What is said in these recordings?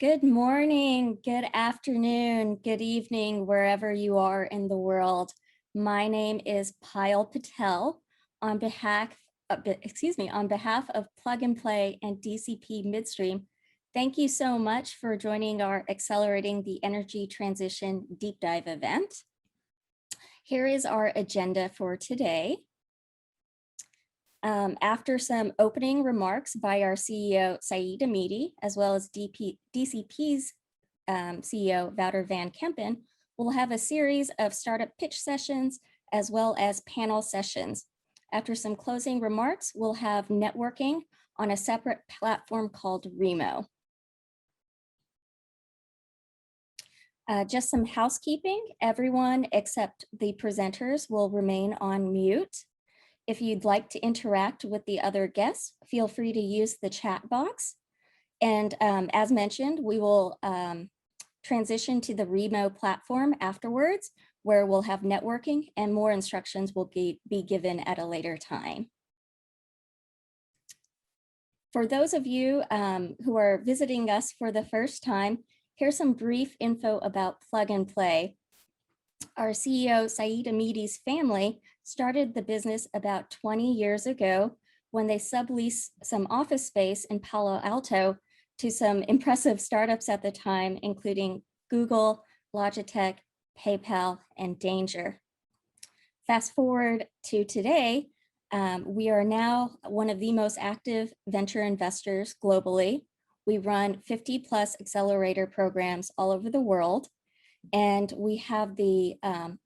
Good morning, good afternoon, good evening, wherever you are in the world. My name is Payal Patel. On behalf of Plug and Play and DCP Midstream, thank you so much for joining our Accelerating the Energy Transition Deep Dive event. Here is our agenda for today. After some opening remarks by our CEO, Saeed Hamidi, as well as DCP's CEO, Wouter van Kempen, we'll have a series of startup pitch sessions as well as panel sessions. After some closing remarks, we'll have networking on a separate platform called Remo. Just some housekeeping. Everyone except the presenters will remain on mute. If you'd like to interact with the other guests, feel free to use the chat box. And as mentioned, we will transition to the Remo platform afterwards, where we'll have networking and more instructions will be given at a later time. For those of you who are visiting us for the first time, here's some brief info about Plug and Play. Our CEO, Saeed Hamidi's family, started the business about 20 years ago when they subleased some office space in Palo Alto to some impressive startups at the time, including Google, Logitech, PayPal, and Danger. Fast forward to today, we are now one of the most active venture investors globally. We run 50+ accelerator programs all over the world. And we have the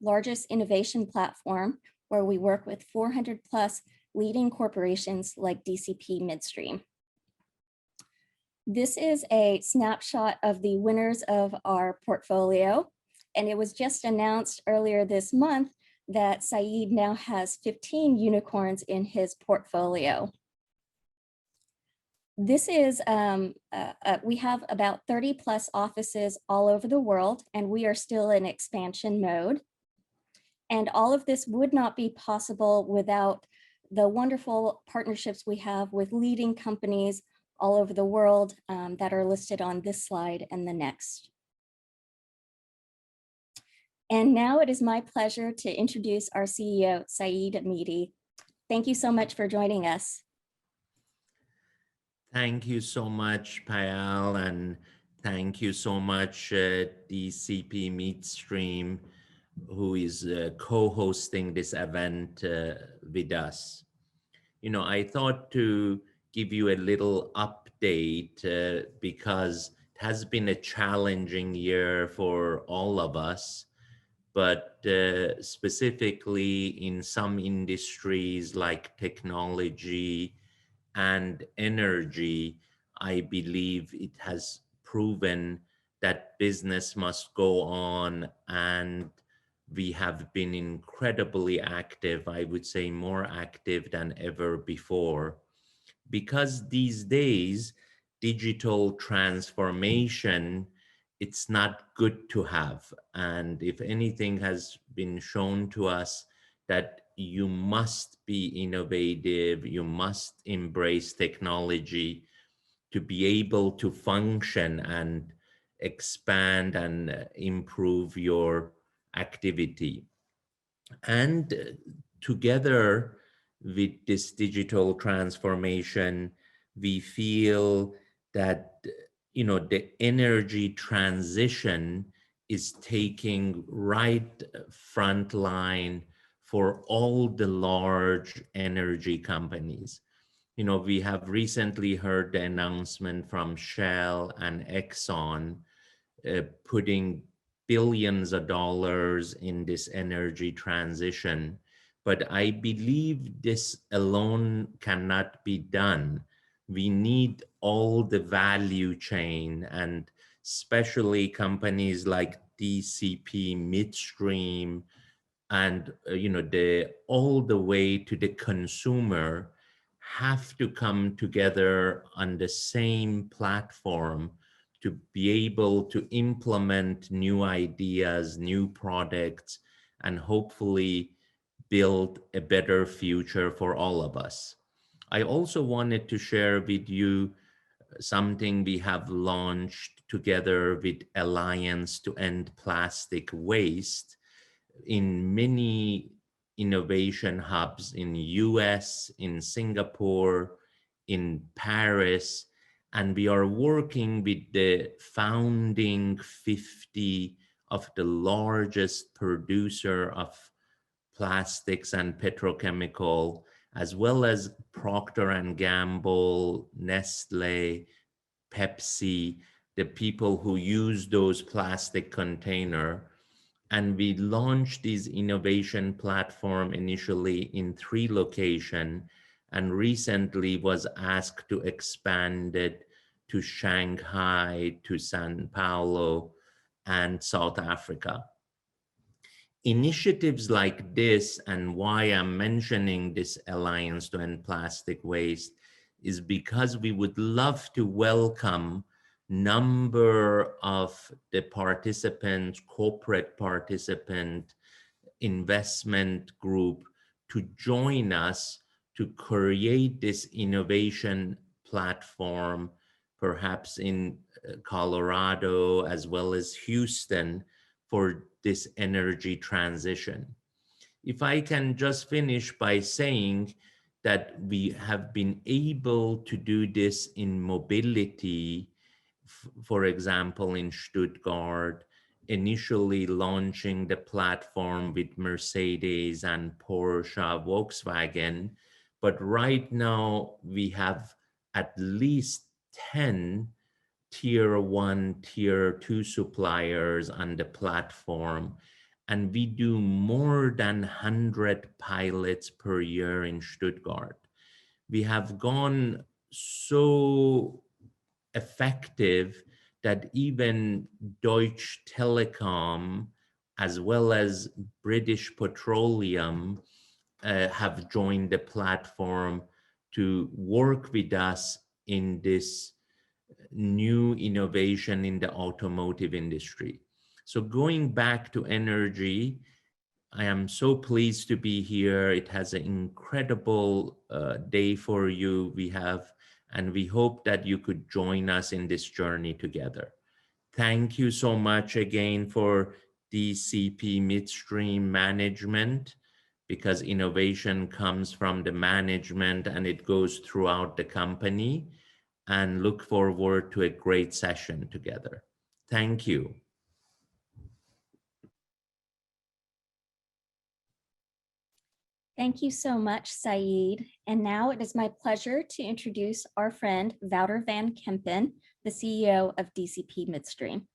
largest innovation platform where we work with 400+ leading corporations like DCP Midstream. This is a snapshot of the winners of our portfolio. And it was just announced earlier this month that Saeed now has 15 unicorns in his portfolio. This is, we have about 30+ offices all over the world, and we are still in expansion mode. And all of this would not be possible without the wonderful partnerships we have with leading companies all over the world that are listed on this slide and the next. And now it is my pleasure to introduce our CEO, Saeed Hamidi. Thank you so much for joining us. Thank you so much, Payal, and thank you so much, DCP Midstream, who is co-hosting this event with us. You know, I thought to give you a little update because it has been a challenging year for all of us, but specifically in some industries like technology and energy, I believe it has proven that business must go on, and we have been incredibly active, I would say more active than ever before, because these days, digital transformation, it's not good to have. And if anything has been shown to us, that you must be innovative, you must embrace technology to be able to function and expand and improve your activity. And together with this digital transformation, we feel that, you know, the energy transition is taking right front line for all the large energy companies. You know, we have recently heard the announcement from Shell and Exxon putting billions of dollars in this energy transition. But I believe this alone cannot be done. We need all the value chain, and especially companies like DCP Midstream, and you know, all the way to the consumer have to come together on the same platform to be able to implement new ideas, new products, and hopefully build a better future for all of us. I also wanted to share with you something we have launched together with Alliance to End Plastic Waste in many innovation hubs in the US, in Singapore, in Paris, and we are working with the founding 50 of the largest producer of plastics and petrochemical, as well as Procter and Gamble, Nestle, Pepsi, the people who use those plastic container. And we launched this innovation platform initially in 3 locations, and recently was asked to expand it to Shanghai, to Sao Paulo, and South Africa. Initiatives like this, and why I'm mentioning this Alliance to End Plastic Waste, is because we would love to welcome number of the participants, corporate participant, investment group to join us to create this innovation platform, perhaps in Colorado as well as Houston, for this energy transition. If I can just finish by saying that we have been able to do this in mobility, for example, in Stuttgart, initially launching the platform with Mercedes and Porsche, Volkswagen, but right now we have at least 10 tier 1, tier 2 suppliers on the platform, and we do more than 100 pilots per year in Stuttgart. We have gone so effective that even Deutsche Telekom, as well as British Petroleum, have joined the platform to work with us in this new innovation in the automotive industry. So going back to energy, I am so pleased to be here. It has an incredible day for you we have, and we hope that you could join us in this journey together. Thank you so much again for DCP Midstream management, because innovation comes from the management and it goes throughout the company, and look forward to a great session together. Thank you. Thank you so much, Saeed. And now it is my pleasure to introduce our friend, Wouter van Kempen, the CEO of DCP Midstream.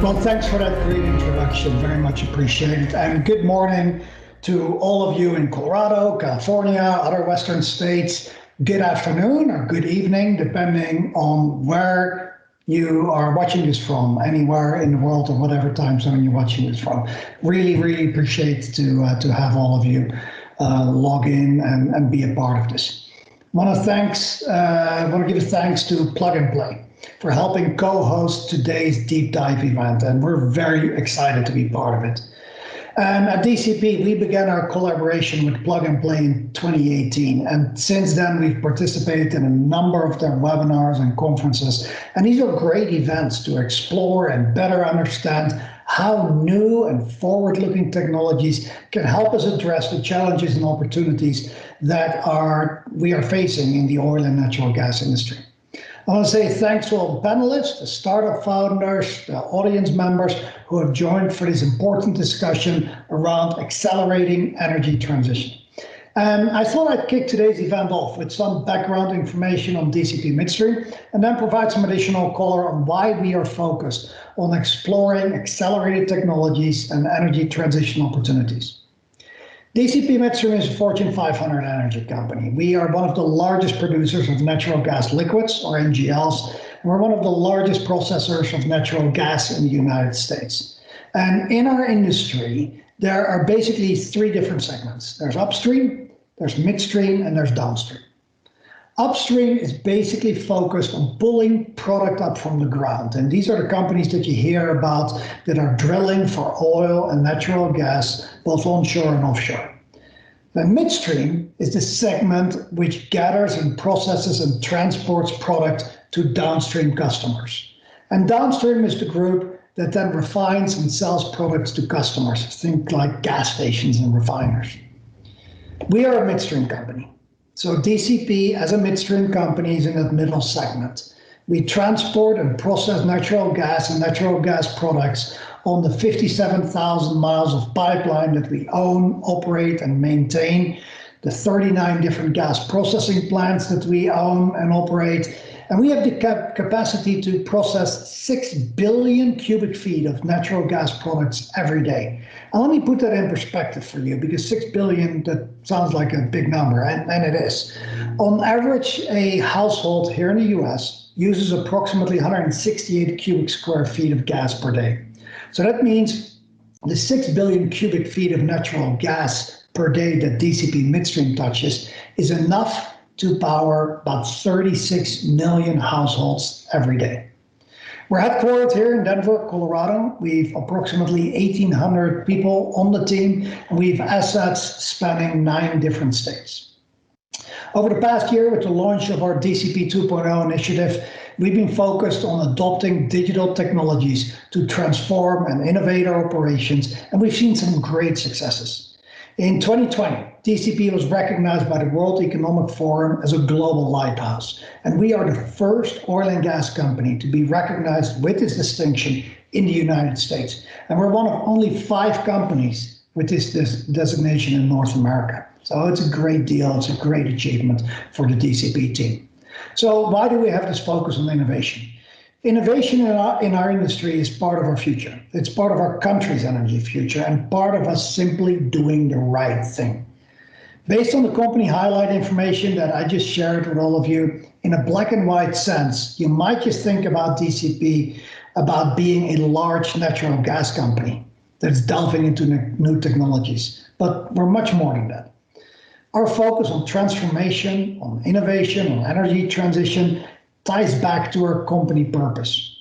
Well, thanks for that great introduction. Very much appreciated. And good morning to all of you in Colorado, California, other Western states. Good afternoon or good evening, depending on where you are watching this from, anywhere in the world or whatever time zone you're watching this from. Really, really appreciate to have all of you log in and be a part of this. I want to give a thanks to Plug and Play for helping co-host today's deep dive event, and we're very excited to be part of it. And at DCP, we began our collaboration with Plug and Play in 2018, and since then we've participated in a number of their webinars and conferences, and these are great events to explore and better understand how new and forward-looking technologies can help us address the challenges and opportunities that we are facing in the oil and natural gas industry. I want to say thanks to all the panelists, the startup founders, the audience members who have joined for this important discussion around accelerating energy transition. And I thought I'd kick today's event off with some background information on DCP Midstream, and then provide some additional color on why we are focused on exploring accelerated technologies and energy transition opportunities. DCP Midstream is a Fortune 500 energy company. We are one of the largest producers of natural gas liquids, or NGLs, and we're one of the largest processors of natural gas in the United States. And in our industry, there are basically 3 different segments. There's upstream, there's midstream, and there's downstream. Upstream is basically focused on pulling product up from the ground. And these are the companies that you hear about that are drilling for oil and natural gas, both onshore and offshore. Then midstream is the segment which gathers and processes and transports product to downstream customers. And downstream is the group that then refines and sells products to customers. Think like gas stations and refiners. We are a midstream company. So DCP as a midstream company is in that middle segment. We transport and process natural gas and natural gas products on the 57,000 miles of pipeline that we own, operate, and maintain, the 39 different gas processing plants that we own and operate. And we have the capacity to process 6 billion cubic feet of natural gas products every day. And let me put that in perspective for you, because 6 billion, that sounds like a big number, and it is. On average, a household here in the US uses approximately 168 cubic square feet of gas per day. So that means the 6 billion cubic feet of natural gas per day that DCP Midstream touches is enough to power about 36 million households every day. We're headquartered here in Denver, Colorado. We've approximately 1,800 people on the team, and we have assets spanning 9 different states. Over the past year, with the launch of our DCP 2.0 initiative, we've been focused on adopting digital technologies to transform and innovate our operations, and we've seen some great successes. In 2020, DCP was recognized by the World Economic Forum as a global lighthouse, and we are the first oil and gas company to be recognized with this distinction in the United States. And we're one of only 5 companies with this designation in North America. So it's a great deal, it's a great achievement for the DCP team. So why do we have this focus on innovation? Innovation in our industry is part of our future. It's part of our country's energy future and part of us simply doing the right thing. Based on the company highlight information that I just shared with all of you, in a black and white sense, you might just think about DCP about being a large natural gas company that's delving into new technologies, but we're much more than that. Our focus on transformation, on innovation, on energy transition ties back to our company purpose.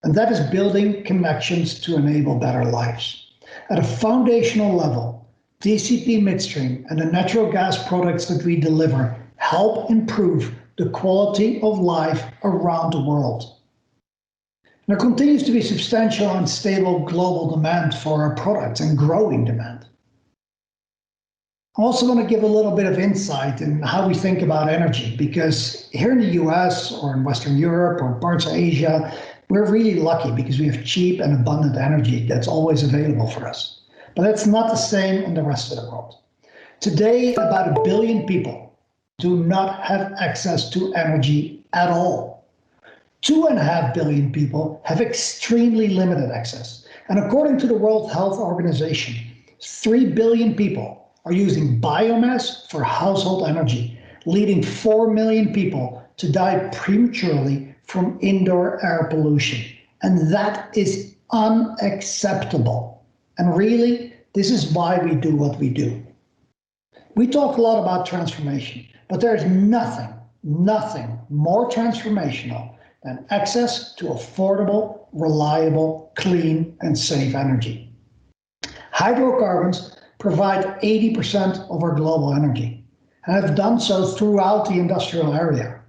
And that is building connections to enable better lives. At a foundational level, DCP Midstream and the natural gas products that we deliver help improve the quality of life around the world. There continues to be substantial and stable global demand for our products and growing demand. I also want to give a little bit of insight in how we think about energy, because here in the US or in Western Europe or parts of Asia, we're really lucky because we have cheap and abundant energy that's always available for us. But that's not the same in the rest of the world. Today, about 1 billion people do not have access to energy at all. 2.5 billion people have extremely limited access. And according to the World Health Organization, 3 billion people are using biomass for household energy, leading 4 million people to die prematurely from indoor air pollution. And that is unacceptable. And really, this is why we do what we do. We talk a lot about transformation, but there's nothing more transformational than access to affordable, reliable, clean, and safe energy. Hydrocarbons provide 80% of our global energy and have done so throughout the industrial area.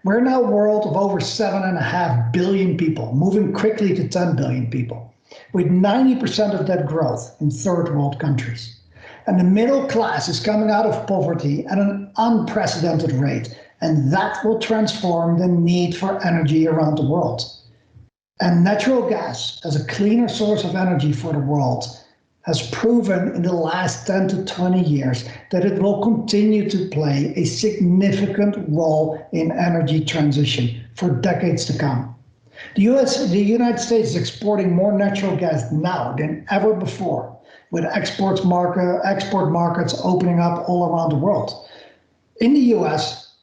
We're now a world of over 7.5 billion people, moving quickly to 10 billion people, with 90% of that growth in third world countries. And the middle class is coming out of poverty at an unprecedented rate, and that will transform the need for energy around the world. And natural gas, as a cleaner source of energy for the world, has proven in the last 10 to 20 years that it will continue to play a significant role in energy transition for decades to come. The United States is exporting more natural gas now than ever before, with export markets opening up all around the world. In the US,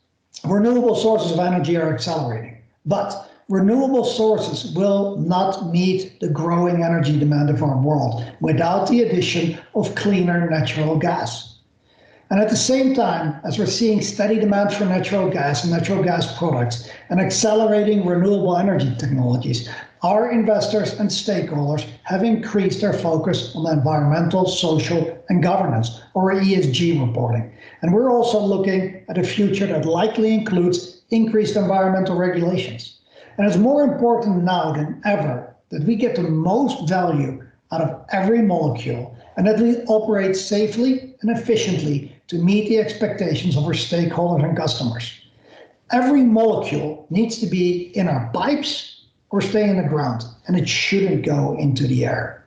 renewable sources of energy are accelerating, but renewable sources will not meet the growing energy demand of our world without the addition of cleaner natural gas. And at the same time, as we're seeing steady demand for natural gas and natural gas products and accelerating renewable energy technologies, our investors and stakeholders have increased their focus on environmental, social, and governance, or ESG reporting. And we're also looking at a future that likely includes increased environmental regulations. And it's more important now than ever that we get the most value out of every molecule and that we operate safely and efficiently to meet the expectations of our stakeholders and customers. Every molecule needs to be in our pipes or stay in the ground, and it shouldn't go into the air.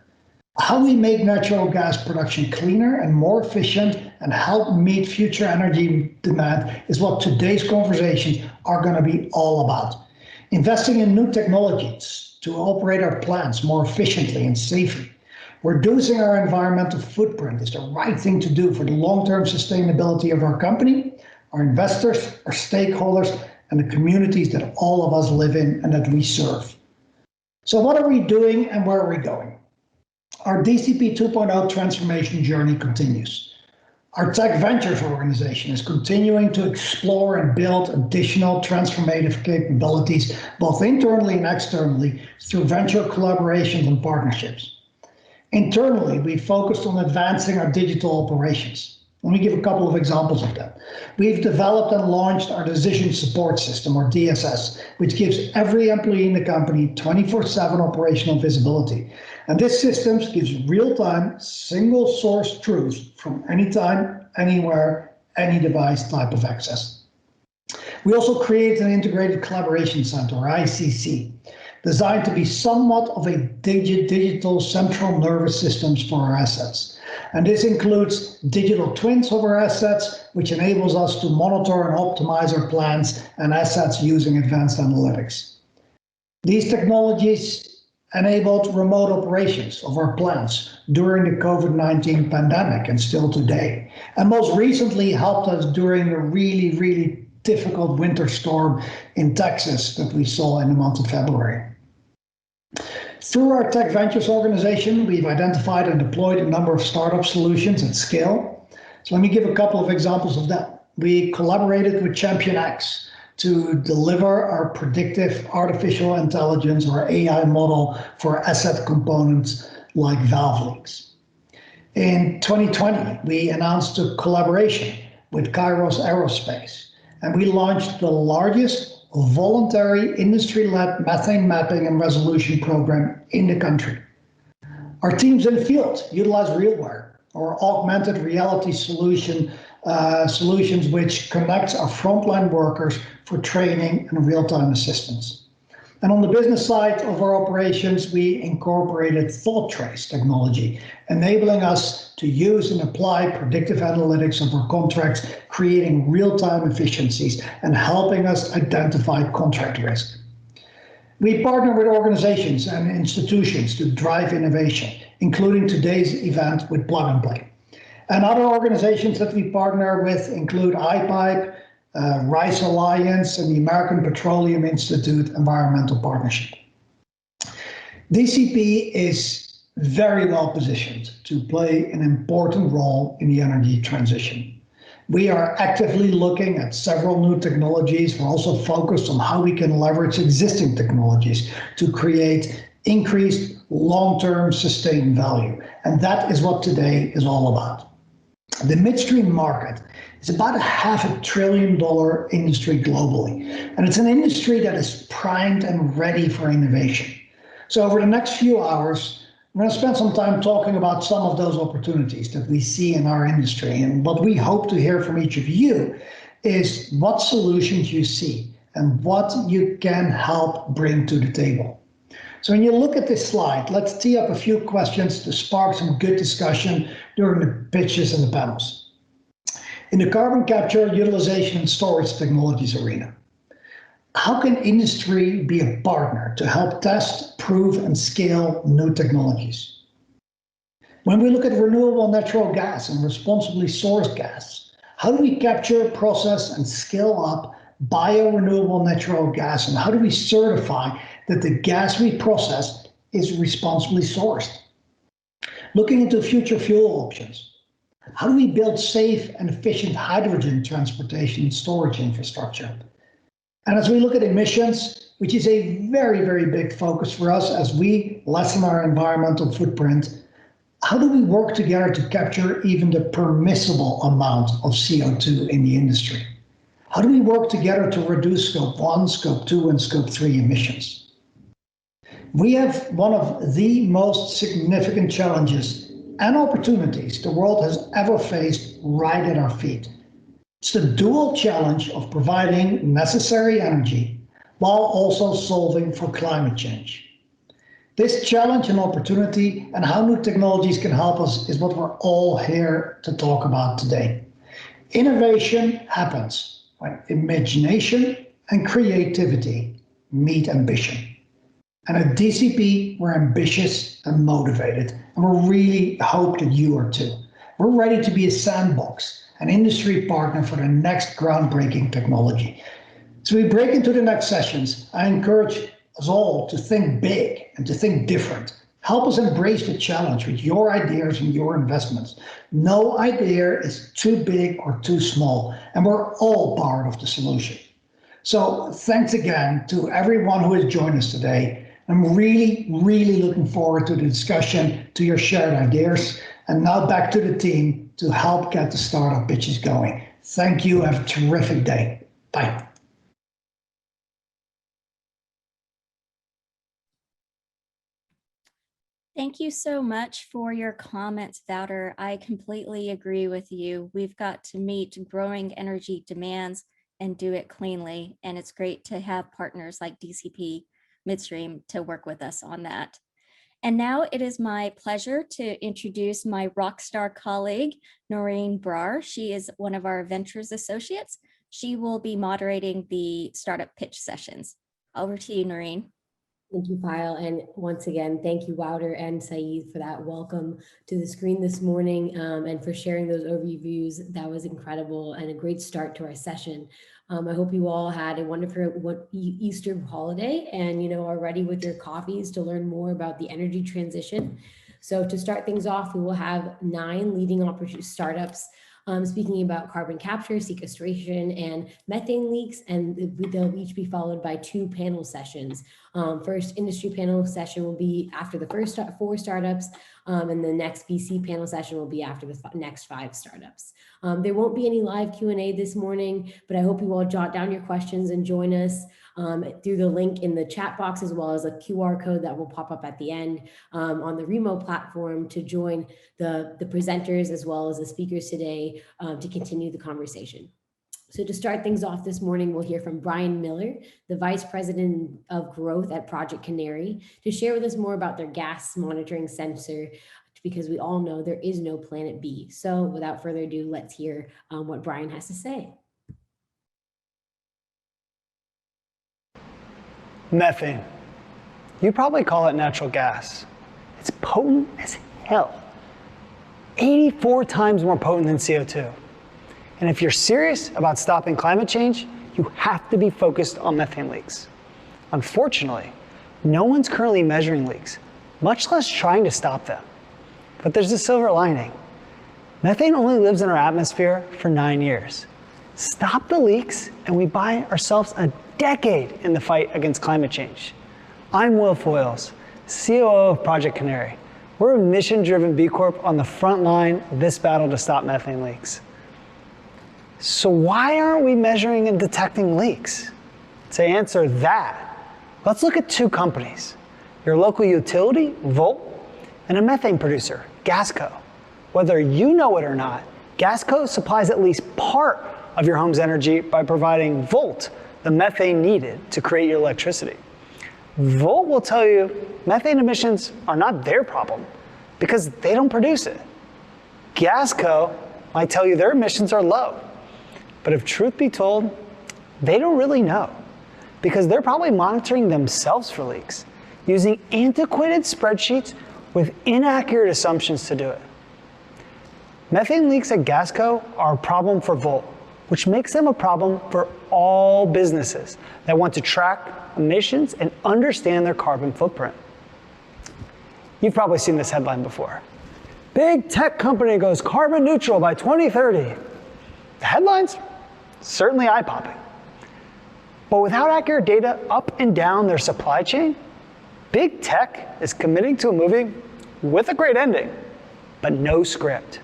How we make natural gas production cleaner and more efficient and help meet future energy demand is what today's conversations are going to be all about. Investing in new technologies to operate our plants more efficiently and safely. Reducing our environmental footprint is the right thing to do for the long-term sustainability of our company, our investors, our stakeholders, and the communities that all of us live in and that we serve. So what are we doing and where are we going? Our DCP 2.0 transformation journey continues. Our Tech Ventures organization is continuing to explore and build additional transformative capabilities, both internally and externally, through venture collaborations and partnerships. Internally, we focused on advancing our digital operations. Let me give a couple of examples of that. We've developed and launched our decision support system, or DSS, which gives every employee in the company 24/7 operational visibility. And this system gives real-time, single-source truth from anytime, anywhere, any device type of access. We also created an integrated collaboration center, or ICC, designed to be somewhat of a digital central nervous systems for our assets. And this includes digital twins of our assets, which enables us to monitor and optimize our plants and assets using advanced analytics. These technologies enabled remote operations of our plants during the COVID-19 pandemic and still today, and most recently helped us during the really difficult winter storm in Texas that we saw in the month of February. Through our Tech Ventures organization, we've identified and deployed a number of startup solutions at scale. So let me give a couple of examples of that. We collaborated with ChampionX to deliver our predictive artificial intelligence, or AI model, for asset components like valve leaks. In 2020, we announced a collaboration with Kairos Aerospace, and we launched the largest voluntary industry-led methane mapping and resolution program in the country. Our teams in the field utilize RealWare, or augmented reality solutions which connects our frontline workers for training and real-time assistance. And on the business side of our operations, we incorporated ThoughtTrace technology, enabling us to use and apply predictive analytics of our contracts, creating real-time efficiencies and helping us identify contract risk. We partner with organizations and institutions to drive innovation, including today's event with Plug and Play. And other organizations that we partner with include iPipe, Rice Alliance, and the American Petroleum Institute Environmental Partnership. DCP is very well positioned to play an important role in the energy transition. We are actively looking at several new technologies. We're also focused on how we can leverage existing technologies to create increased long-term sustained value. And that is what today is all about. The midstream market is about a $500 billion industry globally, and it's an industry that is primed and ready for innovation. So over the next few hours, we're going to spend some time talking about some of those opportunities that we see in our industry. And what we hope to hear from each of you is what solutions you see and what you can help bring to the table. So when you look at this slide, let's tee up a few questions to spark some good discussion during the pitches and the panels. In the carbon capture, utilization, and storage technologies arena, how can industry be a partner to help test, prove, and scale new technologies? When we look at renewable natural gas and responsibly sourced gas, how do we capture, process, and scale up biorenewable natural gas, and how do we certify that the gas we process is responsibly sourced? Looking into future fuel options, How do we build safe and efficient hydrogen transportation and storage infrastructure? And as we look at emissions, which is a very, very big focus for us as we lessen our environmental footprint, how do we work together to capture even the permissible amount of CO2 in the industry? How do we work together to reduce Scope 1, Scope 2, and Scope 3 emissions? We have one of the most significant challenges and opportunities the world has ever faced right at our feet. It's the dual challenge of providing necessary energy while also solving for climate change. This challenge and opportunity and how new technologies can help us is what we're all here to talk about today. Innovation happens when imagination and creativity meet ambition. And at DCP, we're ambitious and motivated, and we really hope that you are too. We're ready to be a sandbox, an industry partner for the next groundbreaking technology. So we break into the next sessions. I encourage us all to think big and to think different. Help us embrace the challenge with your ideas and your investments. No idea is too big or too small, and we're all part of the solution. So thanks again to everyone who has joined us today. I'm really, really looking forward to the discussion, to your shared ideas. And now back to the team to help get the startup pitches going. Thank you. Have a terrific day. Bye. Thank you so much for your comments, Wouter. I completely agree with you. We've got to meet growing energy demands and do it cleanly. And it's great to have partners like DCP Midstream to work with us on that. And now it is my pleasure to introduce my rockstar colleague, Noreen Brar. She is one of our Ventures Associates. She will be moderating the startup pitch sessions. Over to you, Noreen. Thank you, Pyle. And once again, thank you, Wouter and Saeed, for that welcome to the screen this morning and for sharing those overviews. That was incredible and a great start to our session. I hope you all had a wonderful Easter holiday and are ready with your coffees to learn more about the energy transition. So to start things off, we will have 9 leading startups speaking about carbon capture, sequestration, and methane leaks, and they'll each be followed by 2 panel sessions. First industry panel session will be after the first 4 startups, and the next VC panel session will be after the next 5 startups. There won't be any live Q&A this morning, but I hope you all jot down your questions and join us through the link in the chat box, as well as a QR code that will pop up at the end on the remote platform to join the presenters as well as the speakers today to continue the conversation. So to start things off this morning, we'll hear from Brian Miller, the Vice President of Growth at Project Canary, to share with us more about their gas monitoring sensor, because we all know there is no planet B. So without further ado, let's hear what Brian has to say. Methane. You probably call it natural gas. It's potent as hell. 84 times more potent than CO2. And if you're serious about stopping climate change, you have to be focused on methane leaks. Unfortunately, no one's currently measuring leaks, much less trying to stop them. But there's a silver lining. Methane only lives in our atmosphere for 9 years. Stop the leaks and we buy ourselves a decade in the fight against climate change. I'm Will Foyles, COO of Project Canary. We're a mission-driven B Corp on the front line of this battle to stop methane leaks. So why aren't we measuring and detecting leaks? To answer that, let's look at 2 companies, your local utility, Volt, and a methane producer, Gasco. Whether you know it or not, Gasco supplies at least part of your home's energy by providing Volt the methane needed to create your electricity. Volt will tell you methane emissions are not their problem because they don't produce it. Gasco might tell you their emissions are low, but if truth be told, they don't really know because they're probably monitoring themselves for leaks, using antiquated spreadsheets with inaccurate assumptions to do it. Methane leaks at Gasco are a problem for Volt, which makes them a problem for all businesses that want to track emissions and understand their carbon footprint. You've probably seen this headline before. Big tech company goes carbon neutral by 2030. The headlines? Certainly eye-popping. But without accurate data up and down their supply chain, big tech is committing to a movie with a great ending, but no script.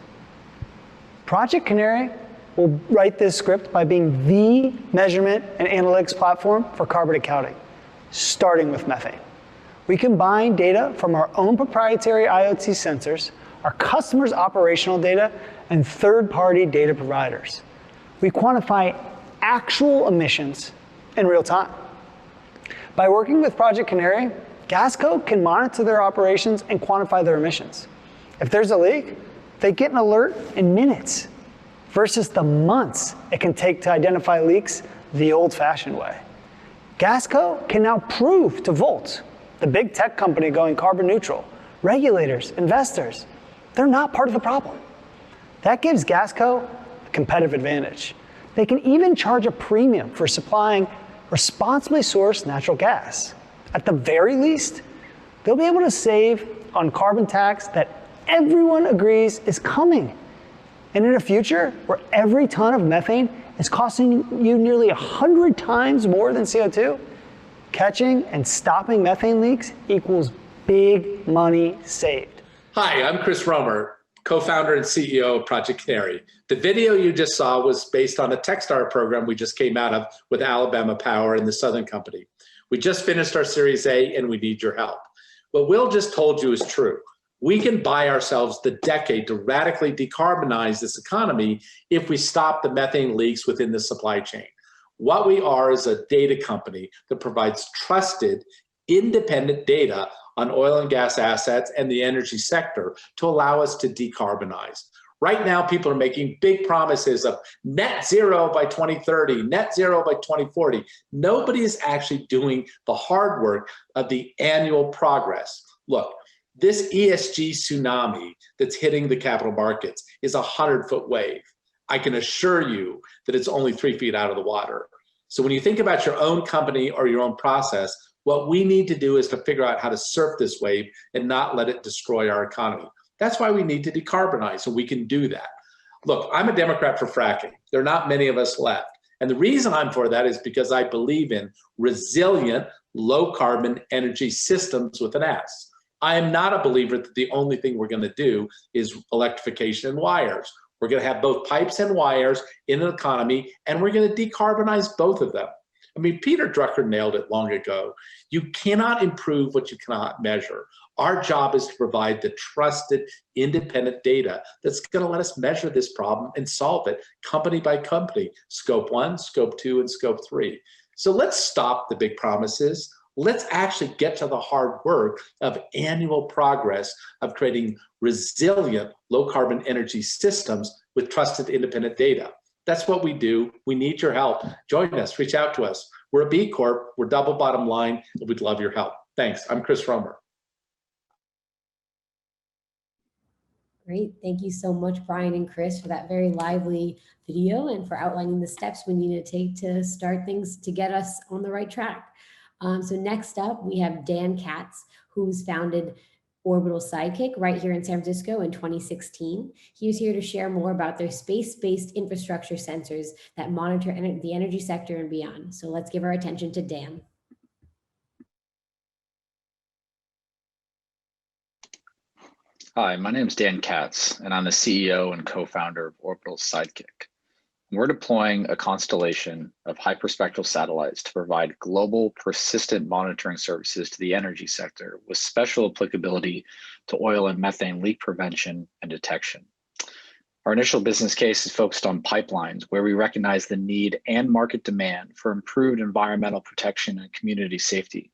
Project Canary will write this script by being the measurement and analytics platform for carbon accounting, starting with methane. We combine data from our own proprietary IoT sensors, our customers' operational data, and third-party data providers. We quantify actual emissions in real time. By working with Project Canary, Gasco can monitor their operations and quantify their emissions. If there's a leak, they get an alert in minutes versus the months it can take to identify leaks the old-fashioned way. Gasco can now prove to Volt, the big tech company going carbon neutral, regulators, investors, they're not part of the problem. That gives Gasco a competitive advantage. They can even charge a premium for supplying responsibly sourced natural gas. At the very least, they'll be able to save on carbon tax that everyone agrees is coming. And in a future where every ton of methane is costing you nearly 100 times more than CO2, catching and stopping methane leaks equals big money saved. Hi, I'm Chris Romer, co-founder and CEO of Project Canary. The video you just saw was based on a Techstar program we just came out of with Alabama Power and the Southern Company. We just finished our Series A and we need your help. What Will just told you is true. We can buy ourselves the decade to radically decarbonize this economy if we stop the methane leaks within the supply chain. What we are is a data company that provides trusted, independent data on oil and gas assets and the energy sector to allow us to decarbonize. Right now, people are making big promises of net zero by 2030, net zero by 2040. Nobody is actually doing the hard work of the annual progress. Look, this ESG tsunami that's hitting the capital markets is a 100-foot wave. I can assure you that it's only 3 feet out of the water. So when you think about your own company or your own process, what we need to do is to figure out how to surf this wave and not let it destroy our economy. That's why we need to decarbonize, and we can do that. Look, I'm a Democrat for fracking. There are not many of us left. And the reason I'm for that is because I believe in resilient, low-carbon energy systems with an S. I am not a believer that the only thing we're going to do is electrification and wires. We're going to have both pipes and wires in an economy, and we're going to decarbonize both of them. I mean, Peter Drucker nailed it long ago. You cannot improve what you cannot measure. Our job is to provide the trusted, independent data that's going to let us measure this problem and solve it company by company, scope 1, scope 2, and scope 3. So let's stop the big promises. Let's actually get to the hard work of annual progress of creating resilient, low-carbon energy systems with trusted, independent data. That's what we do. We need your help. Join us, reach out to us. We're a B Corp, we're double bottom line, and we'd love your help. Thanks, I'm Chris Romer. Great, thank you so much, Brian and Chris, for that very lively video and for outlining the steps we need to take to start things to get us on the right track. So next up, we have Dan Katz, who's founded Orbital Sidekick right here in San Francisco in 2016. He is here to share more about their space-based infrastructure sensors that monitor the energy sector and beyond. So let's give our attention to Dan. Hi, my name is Dan Katz, and I'm the CEO and co-founder of Orbital Sidekick. We're deploying a constellation of hyperspectral satellites to provide global persistent monitoring services to the energy sector with special applicability to oil and methane leak prevention and detection. Our initial business case is focused on pipelines, where we recognize the need and market demand for improved environmental protection and community safety.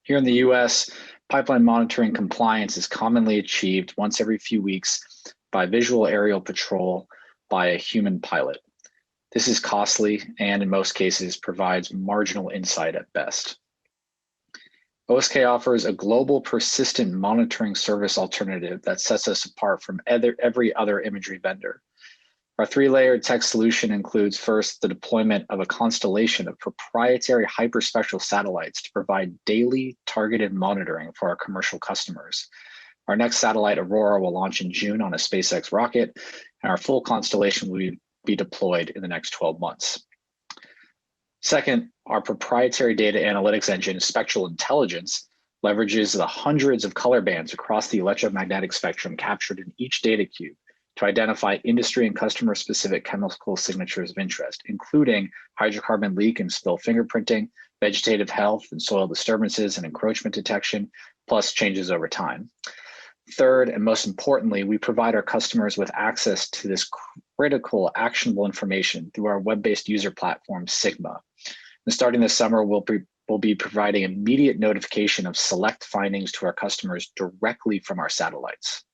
Here in the US, pipeline monitoring compliance is commonly achieved once every few weeks by visual aerial patrol by a human pilot. This is costly and in most cases provides marginal insight at best. OSK offers a global persistent monitoring service alternative that sets us apart from every other imagery vendor. Our three-layered tech solution includes first the deployment of a constellation of proprietary hyperspectral satellites to provide daily targeted monitoring for our commercial customers. Our next satellite, Aurora, will launch in June on a SpaceX rocket, and our full constellation will be deployed in the next 12 months. Second, our proprietary data analytics engine, Spectral Intelligence, leverages the hundreds of color bands across the electromagnetic spectrum captured in each data cube to identify industry and customer-specific chemical signatures of interest, including hydrocarbon leak and spill fingerprinting, vegetative health and soil disturbances and encroachment detection, plus changes over time. Third, and most importantly, we provide our customers with access to this critical actionable information through our web-based user platform, Sigma. And starting this summer, we'll be providing immediate notification of select findings to our customers directly from our satellites.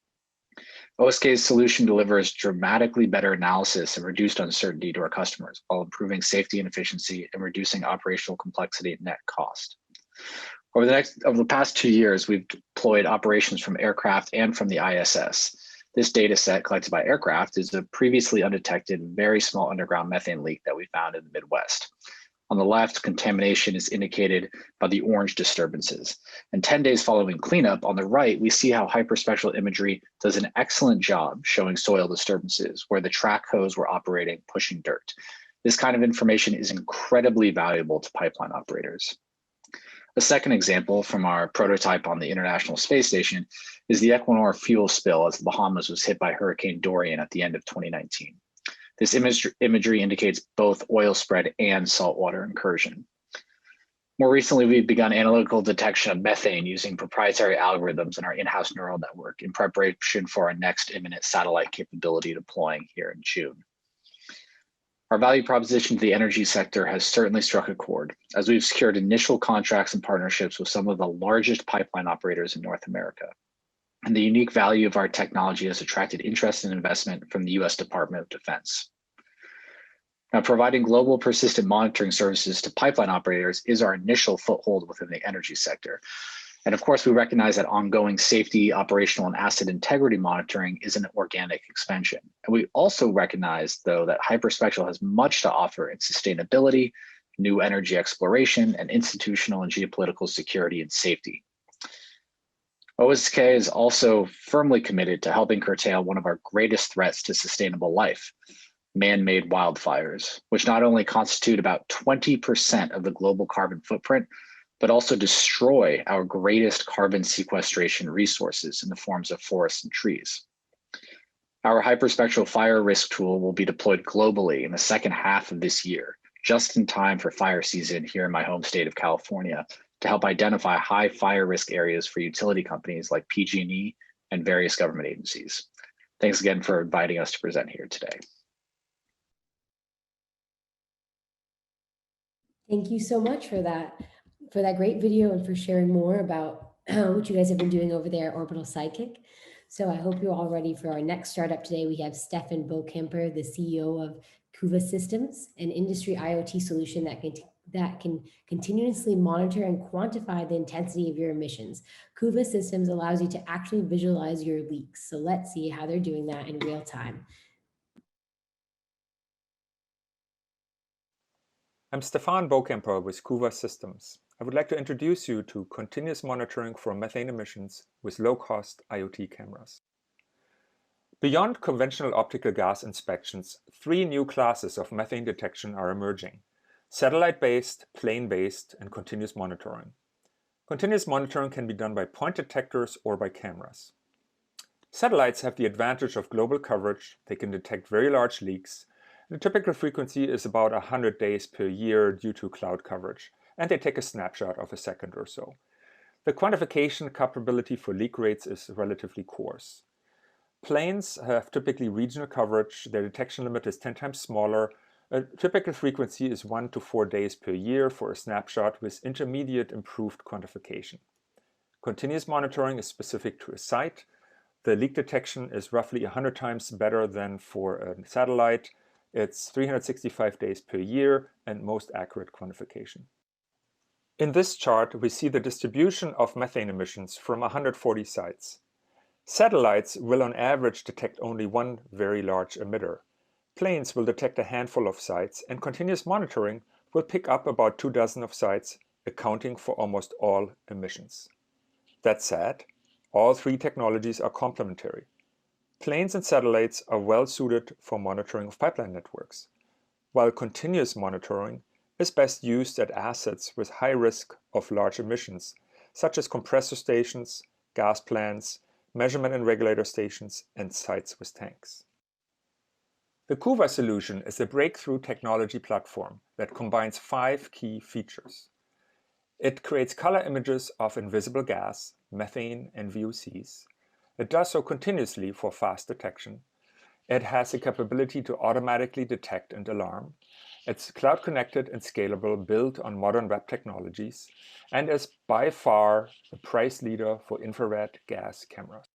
OSK's solution delivers dramatically better analysis and reduced uncertainty to our customers while improving safety and efficiency and reducing operational complexity and net cost. Over the past 2 years, we've deployed operations from aircraft and from the ISS. This data set collected by aircraft is a previously undetected, very small underground methane leak that we found in the Midwest. On the left, contamination is indicated by the orange disturbances. And 10 days following cleanup, on the right, we see how hyperspectral imagery does an excellent job showing soil disturbances where the track hose were operating, pushing dirt. This kind of information is incredibly valuable to pipeline operators. A second example from our prototype on the International Space Station is the Equinor fuel spill as the Bahamas was hit by Hurricane Dorian at the end of 2019. This imagery indicates both oil spread and saltwater incursion. More recently, we've begun analytical detection of methane using proprietary algorithms in our in-house neural network in preparation for our next imminent satellite capability deploying here in June. Our value proposition to the energy sector has certainly struck a chord, as we've secured initial contracts and partnerships with some of the largest pipeline operators in North America. And the unique value of our technology has attracted interest and investment from the US Department of Defense. Now, providing global persistent monitoring services to pipeline operators is our initial foothold within the energy sector. And of course, we recognize that ongoing safety, operational, and asset integrity monitoring is an organic expansion. And we also recognize, though, that hyperspectral has much to offer in sustainability, new energy exploration, and institutional and geopolitical security and safety. OSK is also firmly committed to helping curtail one of our greatest threats to sustainable life, man-made wildfires, which not only constitute about 20% of the global carbon footprint, but also destroy our greatest carbon sequestration resources in the forms of forests and trees. Our hyperspectral fire risk tool will be deployed globally in the second half of this year, just in time for fire season here in my home state of California, to help identify high fire risk areas for utility companies like PG&E and various government agencies. Thanks again for inviting us to present here today. Thank you so much for that great video and for sharing more about what you guys have been doing over there at Orbital Sidekick. So I hope you're all ready for our next startup today. We have Stephan Beaucamper, the CEO of Cuva Systems, an industry IoT solution that can continuously monitor and quantify the intensity of your emissions. Cuva Systems allows you to actually visualize your leaks. So let's see how they're doing that in real time. I'm Stephan Beaucamper with Cuva Systems. I would like to introduce you to continuous monitoring for methane emissions with low-cost IoT cameras. Beyond conventional optical gas inspections, 3 new classes of methane detection are emerging: satellite-based, plane-based, and continuous monitoring. Continuous monitoring can be done by point detectors or by cameras. Satellites have the advantage of global coverage. They can detect very large leaks. The typical frequency is about 100 days per year due to cloud coverage, and they take a snapshot of a second or so. The quantification capability for leak rates is relatively coarse. Planes have typically regional coverage. Their detection limit is 10 times smaller. A typical frequency is 1 to 4 days per year for a snapshot with intermediate improved quantification. Continuous monitoring is specific to a site. The leak detection is roughly 100 times better than for a satellite. It's 365 days per year and most accurate quantification. In this chart, we see the distribution of methane emissions from 140 sites. Satellites will on average detect only one very large emitter. Planes will detect a handful of sites, and continuous monitoring will pick up about 24 of sites, accounting for almost all emissions. That said, All three technologies are complementary. Planes and satellites are well suited for monitoring of pipeline networks, while continuous monitoring is best used at assets with high risk of large emissions, such as compressor stations, gas plants, measurement and regulator stations, and sites with tanks. The Cuva solution is a breakthrough technology platform that combines 5 key features. It creates color images of invisible gas, methane, and VOCs. It does so continuously for fast detection. It has the capability to automatically detect and alarm. It's cloud connected and scalable, built on modern web technologies, and is by far the price leader for infrared gas cameras.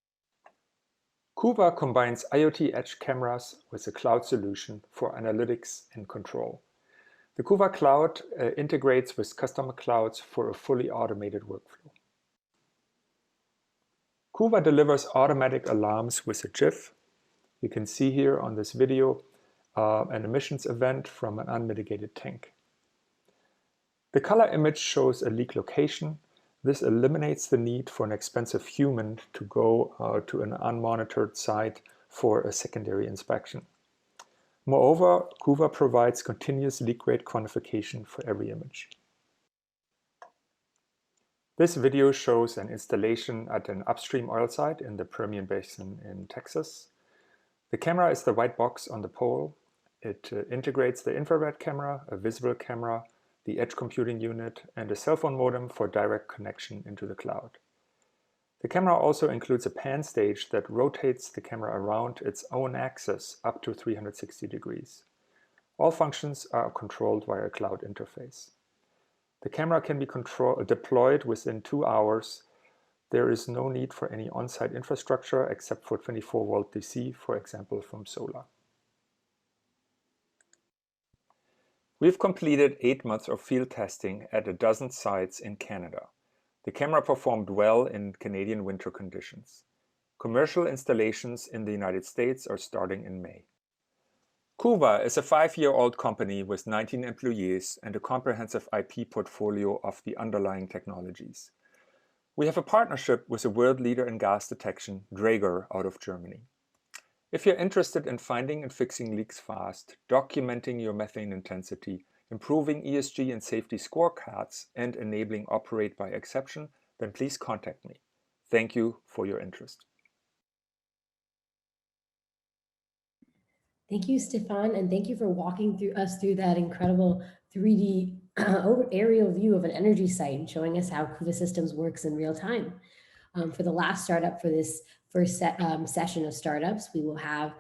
Cuva combines IoT edge cameras with a cloud solution for analytics and control. The Cuva cloud integrates with customer clouds for a fully automated workflow. Cuva delivers automatic alarms with a GIF. You can see here on this video an emissions event from an unmitigated tank. The color image shows a leak location. This eliminates the need for an expensive human to go to an unmonitored site for a secondary inspection. Moreover, Cuva provides continuous leak rate quantification for every image. This video shows an installation at an upstream oil site in the Permian Basin in Texas. The camera is the white box on the pole. It integrates the infrared camera, a visible camera, the edge computing unit, and a cell phone modem for direct connection into the cloud. The camera also includes a pan stage that rotates the camera around its own axis up to 360 degrees. All functions are controlled via a cloud interface. The camera can be deployed within 2 hours. There is no need for any on-site infrastructure except for 24-volt DC, for example, from solar. We've completed 8 months of field testing at a dozen sites in Canada. The camera performed well in Canadian winter conditions. Commercial installations in the United States are starting in May. Cuva is a 5-year-old company with 19 employees and a comprehensive IP portfolio of the underlying technologies. We have a partnership with a world leader in gas detection, Draeger, out of Germany. If you're interested in finding and fixing leaks fast, documenting your methane intensity, improving ESG and safety scorecards, and enabling operate by exception, then please contact me. Thank you for your interest. Thank you, Stephan, and thank you for walking us through that incredible 3D aerial view of an energy site and showing us how Cuva Systems works in real time. For the last startup for this first session of startups, we will have,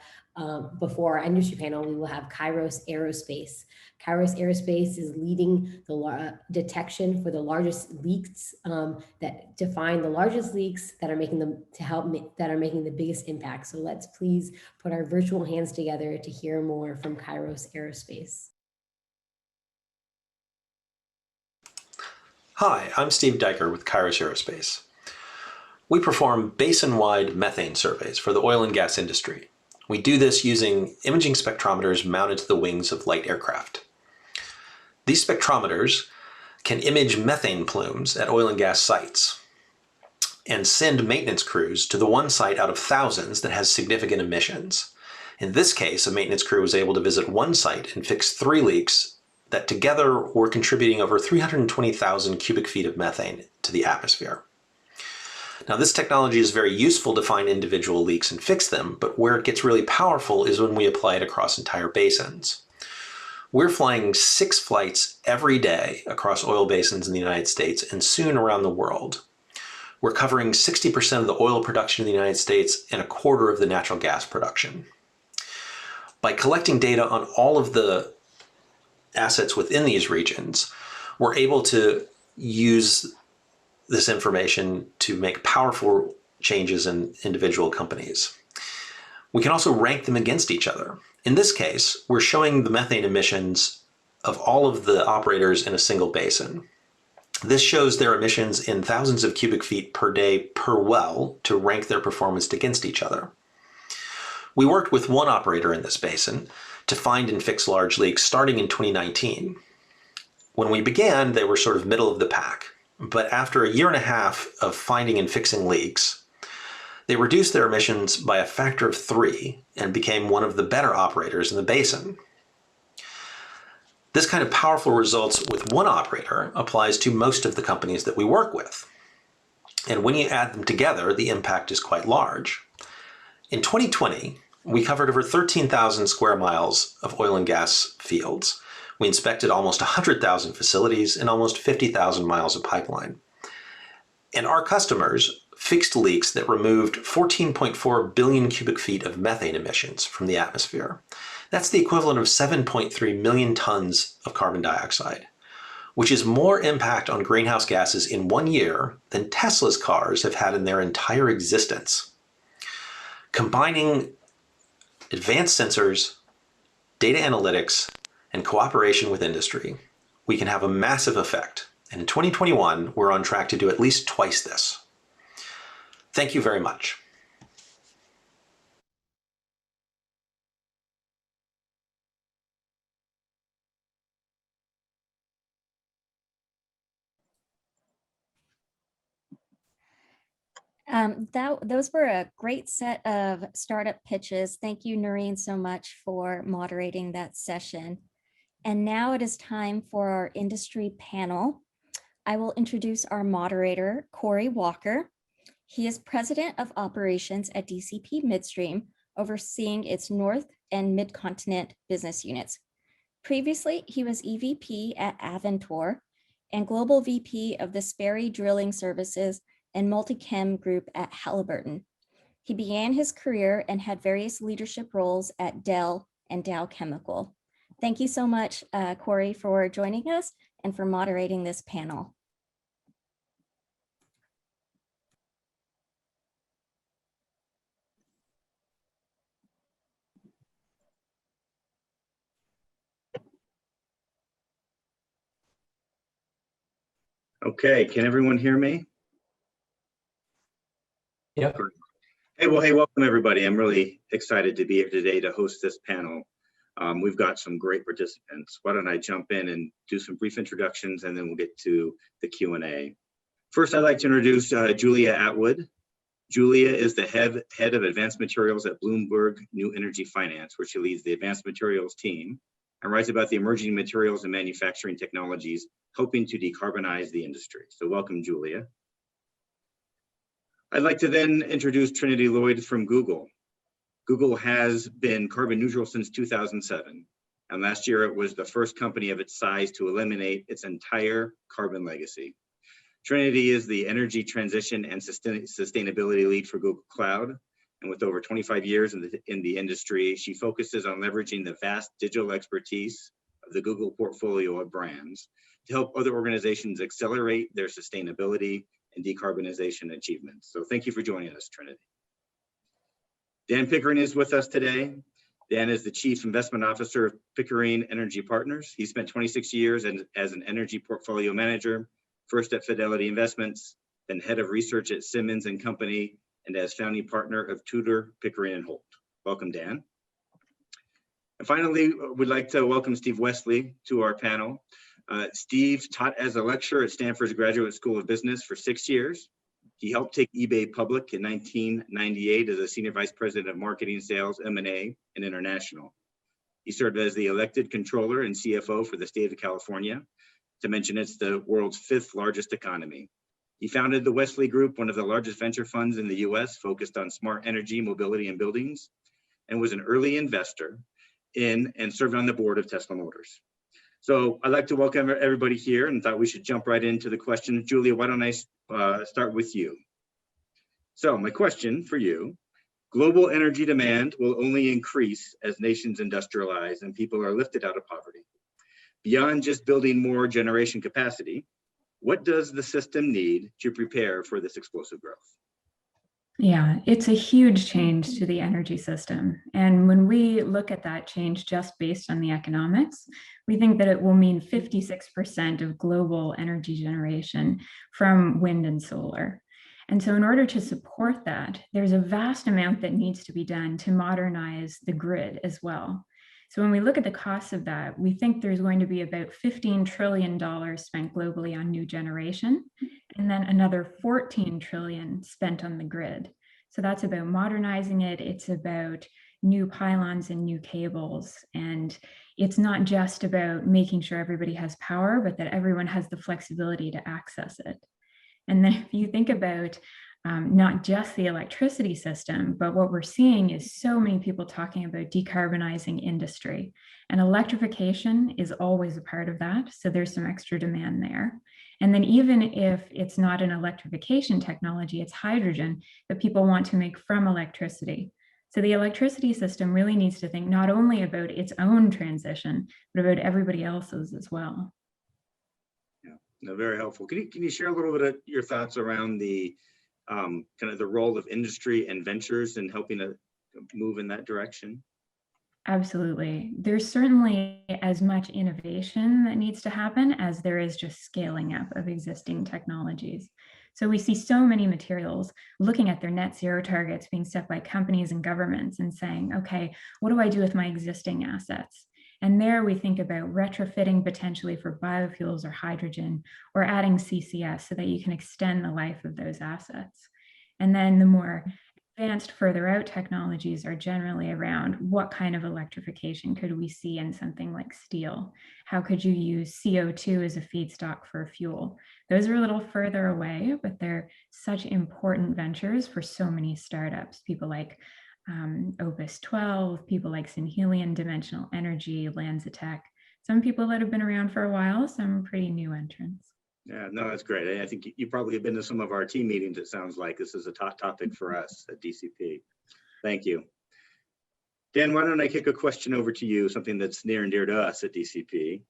before our industry panel, we will have Kairos Aerospace. Kairos Aerospace is leading the detection for the largest leaks that define the largest leaks that are making them that are making the biggest impact. So let's please put our virtual hands together to hear more from Kairos Aerospace. Hi, I'm Steve Diker with Kairos Aerospace. We perform basin-wide methane surveys for the oil and gas industry. We do this using imaging spectrometers mounted to the wings of light aircraft. These spectrometers can image methane plumes at oil and gas sites and send maintenance crews to the one site out of thousands that has significant emissions. In this case, a maintenance crew was able to visit one site and fix 3 leaks that together were contributing over 320,000 cubic feet of methane to the atmosphere. Now, this technology is very useful to find individual leaks and fix them, but where it gets really powerful is when we apply it across entire basins. We're flying 6 flights every day across oil basins in the United States and soon around the world. We're covering 60% of the oil production in the United States and 1/4 of the natural gas production. By collecting data on all of the assets within these regions, we're able to use this information to make powerful changes in individual companies. We can also rank them against each other. In this case, we're showing the methane emissions of all of the operators in a single basin. This shows their emissions in thousands of cubic feet per day per well to rank their performance against each other. We worked with one operator in this basin to find and fix large leaks starting in 2019. When we began, they were sort of middle of the pack. But after a 1.5 years of finding and fixing leaks, They reduced their emissions by a factor of 3 and became one of the better operators in the basin. This kind of powerful results with one operator applies to most of the companies that we work with. And when you add them together, the impact is quite large. In 2020, we covered over 13,000 square miles of oil and gas fields. We inspected almost 100,000 facilities and almost 50,000 miles of pipeline. And our customers fixed leaks that removed 14.4 billion cubic feet of methane emissions from the atmosphere. That's the equivalent of 7.3 million tons of carbon dioxide, which is more impact on greenhouse gases in 1 year than Tesla's cars have had in their entire existence. Combining advanced sensors, data analytics, and cooperation with industry, we can have a massive effect. And in 2021, we're on track to do at least twice this. Thank you very much. Those were a great set of startup pitches. Thank you, Noreen, so much for moderating that session. And now it is time for our industry panel. I will introduce our moderator, Corey Walker. He is President of Operations at DCP Midstream, overseeing its North and Mid-Continent business units. Previously, he was EVP at Aventor and Global VP of the Sperry Drilling Services and Multichem Group at Halliburton. He began his career and had various leadership roles at Dell and Dow Chemical. Thank you so much, Corey, for joining us and for moderating this panel. Okay, can everyone hear me? Yep. Hey, welcome everybody. I'm really excited to be here today to host this panel. We've got some great participants. Why don't I jump in and do some brief introductions and then we'll get to the Q&A. First, I'd like to introduce Julia Atwood. Julia is the head of advanced materials at Bloomberg New Energy Finance, where she leads the advanced materials team and writes about the emerging materials and manufacturing technologies helping to decarbonize the industry. So welcome, Julia. I'd like to then introduce Trinity Lloyd from Google. Google has been carbon neutral since 2007, and last year it was the first company of its size to eliminate its entire carbon legacy. Trinity is the energy transition and sustainability lead for Google Cloud, and with over 25 years in the industry, she focuses on leveraging the vast digital expertise of the Google portfolio of brands to help other organizations accelerate their sustainability and decarbonization achievements. So thank you for joining us, Trinity. Dan Pickering is with us today. Dan is the Chief Investment Officer of Pickering Energy Partners. He spent 26 years as an energy portfolio manager, first at Fidelity Investments, then head of research at Simmons & Company, and as founding partner of Tudor, Pickering & Holt. Welcome, Dan. And finally, we'd like to welcome Steve Wesley to our panel. Steve taught as a lecturer at Stanford's Graduate School of Business for 6 years. He helped take eBay public in 1998 as a senior vice president of marketing, sales, M&A, and international. He served as the elected controller and CFO for the state of California. To mention, it's the world's 5th largest economy. He founded the Wesley Group, one of the largest venture funds in the US, focused on smart energy, mobility, and buildings, and was an early investor in and served on the board of Tesla Motors. So I'd like to welcome everybody here and thought we should jump right into the questions. Julia, why don't I start with you? So my question for you, global energy demand will only increase as nations industrialize and people are lifted out of poverty. Beyond just building more generation capacity, what does the system need to prepare for this explosive growth? Yeah, it's a huge change to the energy system. And when we look at that change just based on the economics, we think that it will mean 56% of global energy generation from wind and solar. And so in order to support that, there's a vast amount that needs to be done to modernize the grid as well. So when we look at the costs of that, we think there's going to be about $15 trillion spent globally on new generation, and then another $14 trillion spent on the grid. So that's about modernizing it. It's about new pylons and new cables. And it's not just about making sure everybody has power, but that everyone has the flexibility to access it. And then if you think about not just the electricity system, but what we're seeing is so many people talking about decarbonizing industry, and electrification is always a part of that. So there's some extra demand there. And then even if it's not an electrification technology, it's hydrogen that people want to make from electricity. So the electricity system really needs to think not only about its own transition, but about everybody else's as well. Yeah, no, very helpful. Can you share a little bit of your thoughts around the kind of the role of industry and ventures in helping to move in that direction? Absolutely. There's certainly as much innovation that needs to happen as there is just scaling up of existing technologies. So we see so many materials looking at their net zero targets being set by companies and governments and saying, okay, what do I do with my existing assets? And there we think about retrofitting potentially for biofuels or hydrogen, or adding CCS so that you can extend the life of those assets. And then the more advanced further out technologies are generally around what kind of electrification could we see in something like steel? How could you use CO2 as a feedstock for a fuel? Those are a little further away, but they're such important ventures for so many startups, people like Opus 12, people like Synhelion, Dimensional Energy, LanzaTech, some people that have been around for a while, some pretty new entrants. Yeah, no, that's great. I think you probably have been to some of our team meetings. It sounds like this is a top topic for us at DCP. Thank you. Dan, why don't I kick a question over to you, something that's near and dear to us at DCP.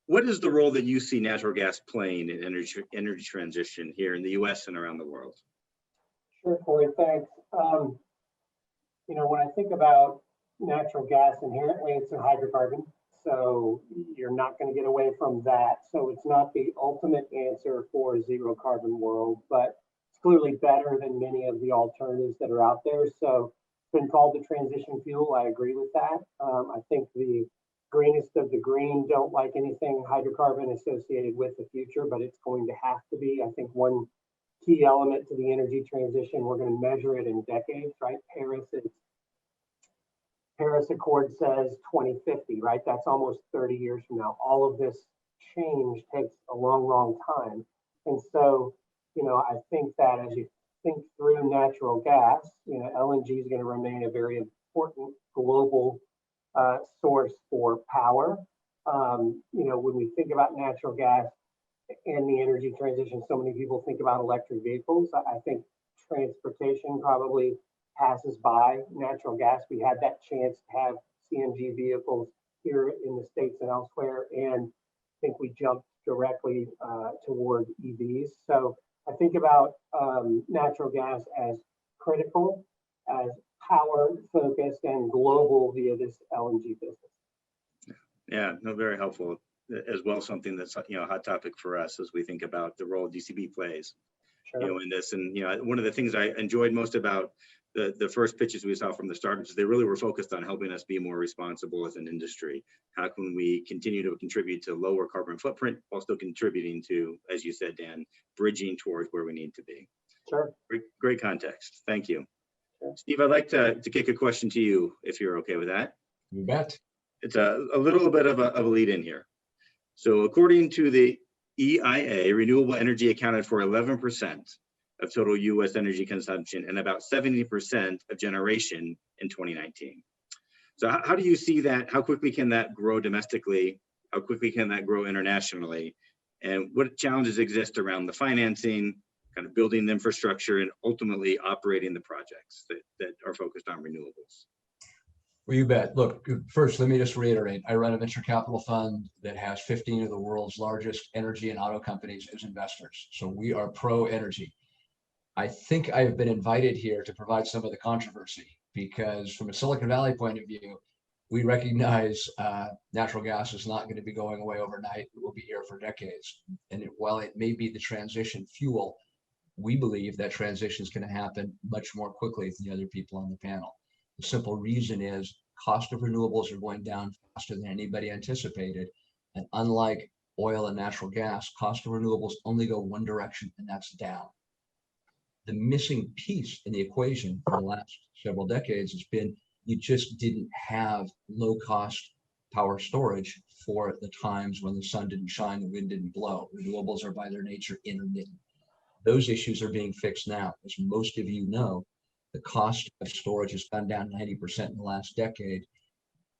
What is the role that you see natural gas playing in energy transition here in the US and around the world? Sure, Corey, thanks. You know, when I think about natural gas, inherently it's a hydrocarbon. So you're not going to get away from that. So it's not the ultimate answer for a zero carbon world, but it's clearly better than many of the alternatives that are out there. So it's been called the transition fuel. I agree with that. I think the greenest of the green don't like anything hydrocarbon associated with the future, but it's going to have to be. I think one key element to the energy transition, we're going to measure it in decades, right? Paris Accord says 2050, right? That's almost 30 years from now. All of this change takes a long, long time. And so, you know, I think that as you think through natural gas, you know, LNG is going to remain a very important global source for power. You know, when we think about natural gas and the energy transition, so many people think about electric vehicles. I think transportation probably passes by natural gas. We had that chance to have CNG vehicles here in the States and elsewhere, and I think we jumped directly toward EVs. So I think about natural gas as critical, as power focused and global via this LNG business. Yeah, no, very helpful as well. Something that's, you know, a hot topic for us as we think about the role DCP plays, you know, in this. And, you know, one of the things I enjoyed most about the first pitches we saw from the startups is they really were focused on helping us be more responsible as an industry. How can we continue to contribute to lower carbon footprint while still contributing to, as you said, Dan, bridging towards where we need to be? Sure. Great context. Thank you. Sure. Steve, I'd like to kick a question to you, if you're okay with that. You bet. It's a little bit of a lead in here. So according to the EIA, renewable energy accounted for 11% of total US energy consumption and about 70% of generation in 2019. So how do you see that? How quickly can that grow domestically? How quickly can that grow internationally? And what challenges exist around the financing, kind of building the infrastructure, and ultimately operating the projects that are focused on renewables? Well, you bet. Look, first, let me just reiterate. I run a venture capital fund that has 15 of the world's largest energy and auto companies as investors. So we are pro-energy. I think I've been invited here to provide some of the controversy because from a Silicon Valley point of view, we recognize natural gas is not going to be going away overnight. It will be here for decades. And while it may be the transition fuel, we believe that transition is going to happen much more quickly than the other people on the panel. The simple reason is cost of renewables are going down faster than anybody anticipated. And unlike oil and natural gas, cost of renewables only go one direction, and that's down. The missing piece in the equation for the last several decades has been you just didn't have low cost power storage for the times when the sun didn't shine, the wind didn't blow. Renewables are by their nature intermittent. Those issues are being fixed now. As most of you know, the cost of storage has gone down 90% in the last decade.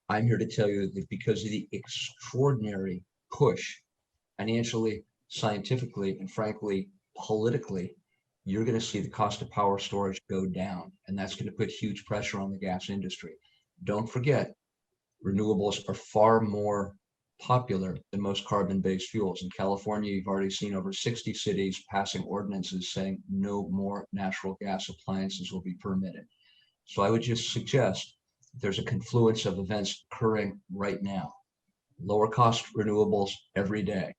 I'm here to tell you that because of the extraordinary push financially, scientifically, and frankly, politically, you're going to see the cost of power storage go down, and that's going to put huge pressure on the gas industry. Don't forget, renewables are far more popular than most carbon-based fuels. In California, you've already seen over 60 cities passing ordinances saying no more natural gas appliances will be permitted. So I would just suggest there's a confluence of events occurring right now. Lower cost renewables every day.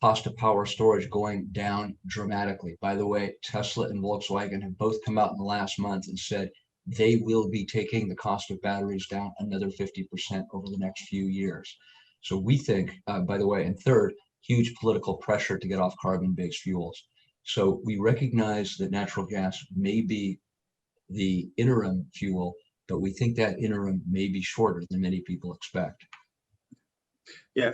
Cost of power storage going down dramatically. By the way, Tesla and Volkswagen have both come out in the last month and said they will be taking the cost of batteries down another 50% over the next few years. So we think, by the way, and third, huge political pressure to get off carbon-based fuels. So we recognize that natural gas may be the interim fuel, but we think that interim may be shorter than many people expect. Yeah,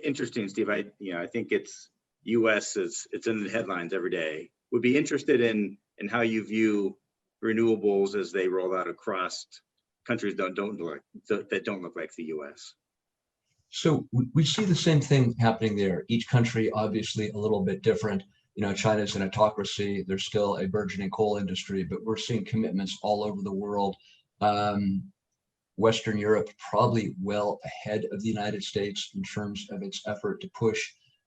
interesting, Steve. I think it's U.S. it's in the headlines every day. Would be interested in how you view renewables as they roll out across countries that don't look like the U.S. So we see the same thing happening there. Each country obviously a little bit different. China's an autocracy. There's still a burgeoning coal industry, but we're seeing commitments all over the world. Western Europe probably well ahead of the United States in terms of its effort to push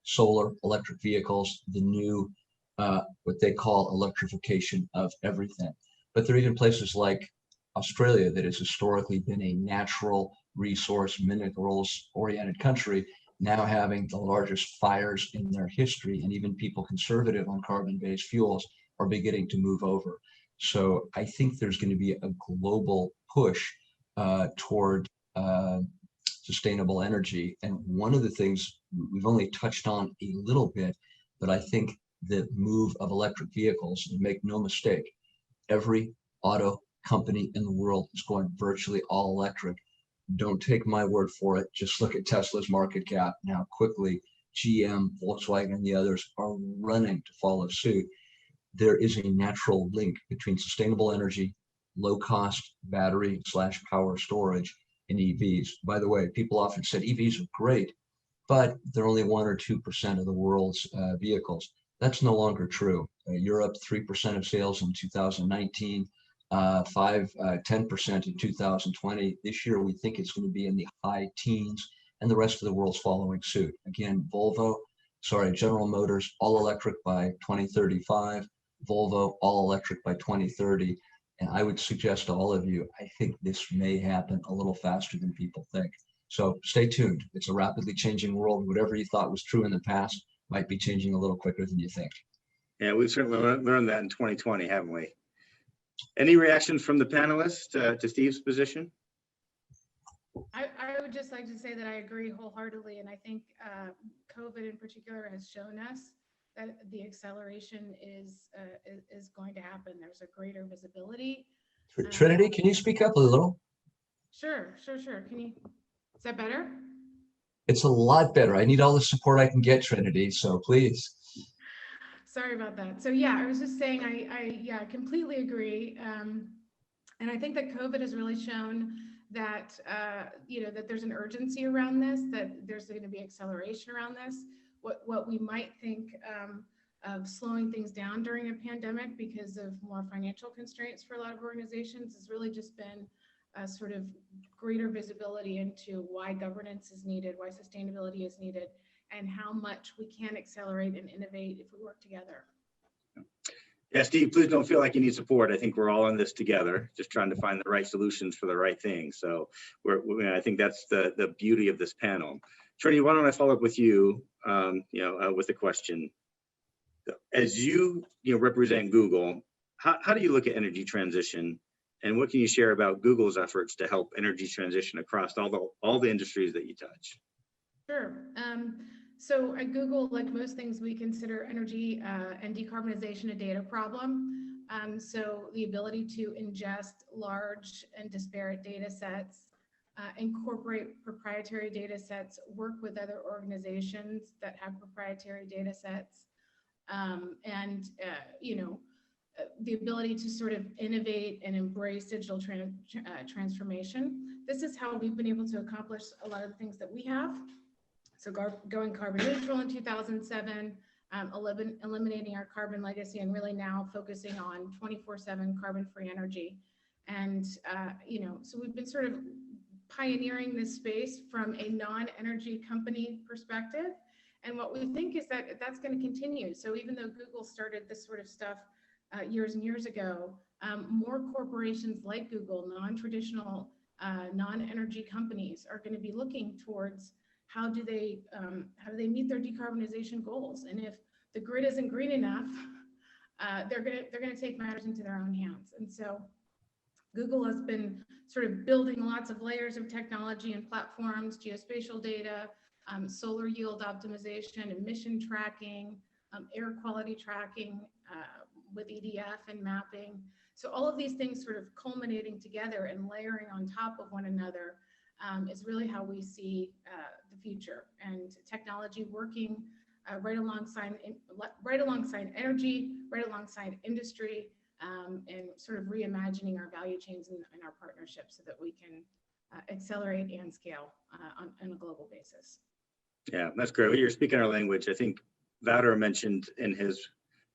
solar, electric vehicles, the new, what they call electrification of everything. But there are even places like Australia that has historically been a natural resource, minerals-oriented country, now having the largest fires in their history, and even people conservative on carbon-based fuels are beginning to move over. So I think there's going to be a global push toward sustainable energy. And one of the things we've only touched on a little bit, but I think the move of electric vehicles, and make no mistake, every auto company in the world is going virtually all electric. Don't take my word for it. Just look at Tesla's market cap now. Quickly, GM, Volkswagen, and the others are running to follow suit. There is a natural link between sustainable energy, low-cost battery/power storage, and EVs. By the way, people often said EVs are great, but they're only 1 or 2% of the world's vehicles. That's no longer true. Europe, 3% of sales in 2019, 10% in 2020. This year, we think it's going to be in the high teens, and the rest of the world's following suit. Again, General Motors, all electric by 2035, Volvo, all electric by 2030. And I would suggest to all of you, I think this may happen a little faster than people think. So stay tuned. It's a rapidly changing world. Whatever you thought was true in the past might be changing a little quicker than you think. Yeah, we've certainly learned that in 2020, haven't we? Any reactions from the panelists to Steve's position? I would just like to say that I agree wholeheartedly, and I think COVID in particular has shown us that the acceleration is going to happen. There's a greater visibility. Trinity, can you speak up a little? Sure. Can you? Is that better? It's a lot better. I need all the support I can get, Trinity. So please. Sorry about that. So yeah, I was just saying, I completely agree. And I think that COVID has really shown that, that there's an urgency around this, that there's going to be acceleration around this. What we might think of slowing things down during a pandemic because of more financial constraints for a lot of organizations has really just been a sort of greater visibility into why governance is needed, why sustainability is needed, and how much we can accelerate and innovate if we work together. Yeah, Steve, please don't feel like you need support. I think we're all in this together, just trying to find the right solutions for the right things. So I think that's the beauty of this panel. Trinity, why don't I follow up with you, with a question. As you represent Google, how do you look at energy transition, and what can you share about Google's efforts to help energy transition across all the industries that you touch? Sure. So at Google, like most things, we consider energy and decarbonization a data problem. So the ability to ingest large and disparate data sets, incorporate proprietary data sets, work with other organizations that have proprietary data sets, and the ability to sort of innovate and embrace digital transformation. This is how we've been able to accomplish a lot of the things that we have. So going carbon neutral in 2007, eliminating our carbon legacy, and really now focusing on 24/7 carbon-free energy. And so we've been sort of pioneering this space from a non-energy company perspective. And what we think is that that's going to continue. So even though Google started this sort of stuff years and years ago, more corporations like Google, non-traditional, non-energy companies, are going to be looking towards how do they meet their decarbonization goals. And if the grid isn't green enough, they're going to take matters into their own hands. And so Google has been sort of building lots of layers of technology and platforms, geospatial data, solar yield optimization, emission tracking, air quality tracking with EDF and mapping. So all of these things sort of culminating together and layering on top of one another is really how we see the future, and technology working right alongside energy, right alongside industry, and sort of reimagining our value chains and our partnerships so that we can accelerate and scale on a global basis. Yeah, that's great. You're speaking our language. I think Wouter mentioned in his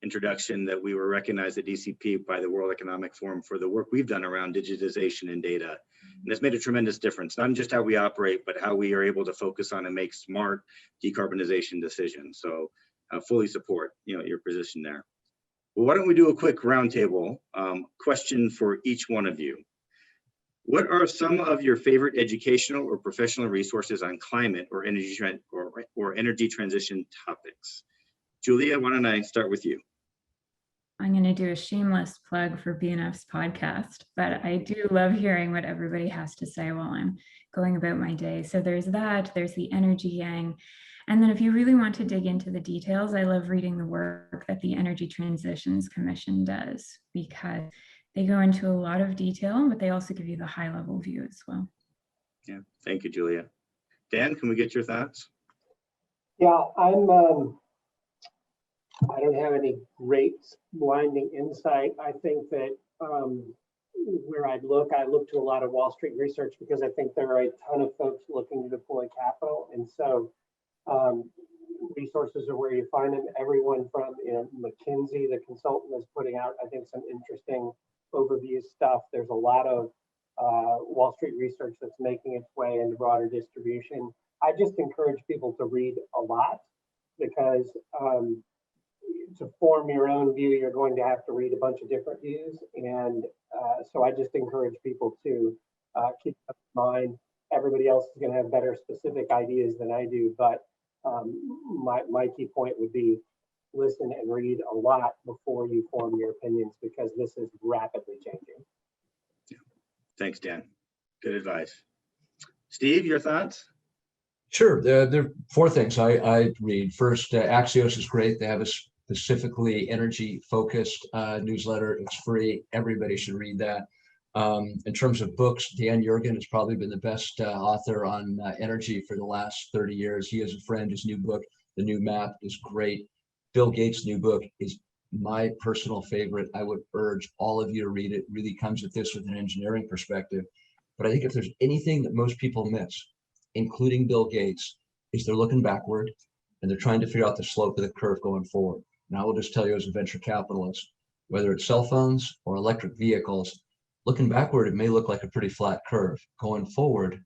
introduction that we were recognized at DCP by the World Economic Forum for the work we've done around digitization and data. And it's made a tremendous difference, not just how we operate, but how we are able to focus on and make smart decarbonization decisions. So fully support your position there. Well, why don't we do a quick roundtable question for each one of you. What are some of your favorite educational or professional resources on climate or energy transition topics? Julia, why don't I start with you? I'm going to do a shameless plug for BNF's podcast, but I do love hearing what everybody has to say while I'm going about my day. So there's that, there's the Energy Yang. And then if you really want to dig into the details, I love reading the work that the Energy Transitions Commission does, because they go into a lot of detail, but they also give you the high level view as well. Yeah, thank you, Julia. Dan, can we get your thoughts? Yeah, I don't have any great blinding insight. I think that where I look to a lot of Wall Street research, because I think there are a ton of folks looking to deploy capital. And so resources are where you find them. Everyone from McKinsey, the consultant, is putting out, I think, some interesting overview stuff. There's a lot of Wall Street research that's making its way into broader distribution. I just encourage people to read a lot, because to form your own view, you're going to have to read a bunch of different views. And so I just encourage people to keep in mind, everybody else is going to have better specific ideas than I do. But my key point would be listen and read a lot before you form your opinions, because this is rapidly changing. Thanks, Dan. Good advice. Steve, your thoughts? Sure. There are four things I read. First, Axios is great. They have a specifically energy-focused newsletter. It's free. Everybody should read that. In terms of books, Dan Jurgen has probably been the best author on energy for the last 30 years. He has a friend. His new book, The New Map, is great. Bill Gates' new book is my personal favorite. I would urge all of you to read it. It really comes at this with an engineering perspective. But I think if there's anything that most people miss, including Bill Gates, is they're looking backward and they're trying to figure out the slope of the curve going forward. And I will just tell you, as a venture capitalist, whether it's cell phones or electric vehicles, looking backward, it may look like a pretty flat curve. Going forward,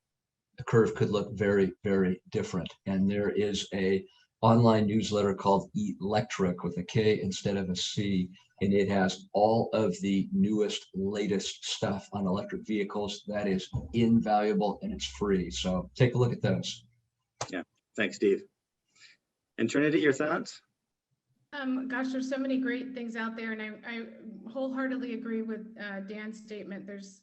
the curve could look very, very different. And there is a online newsletter called Electro with a K instead of a C, and it has all of the newest, latest stuff on electric vehicles. That is invaluable, and it's free. So take a look at those. Yeah, thanks, Steve. And Trinity, your thoughts? Gosh, there's so many great things out there, and I wholeheartedly agree with Dan's statement. There's,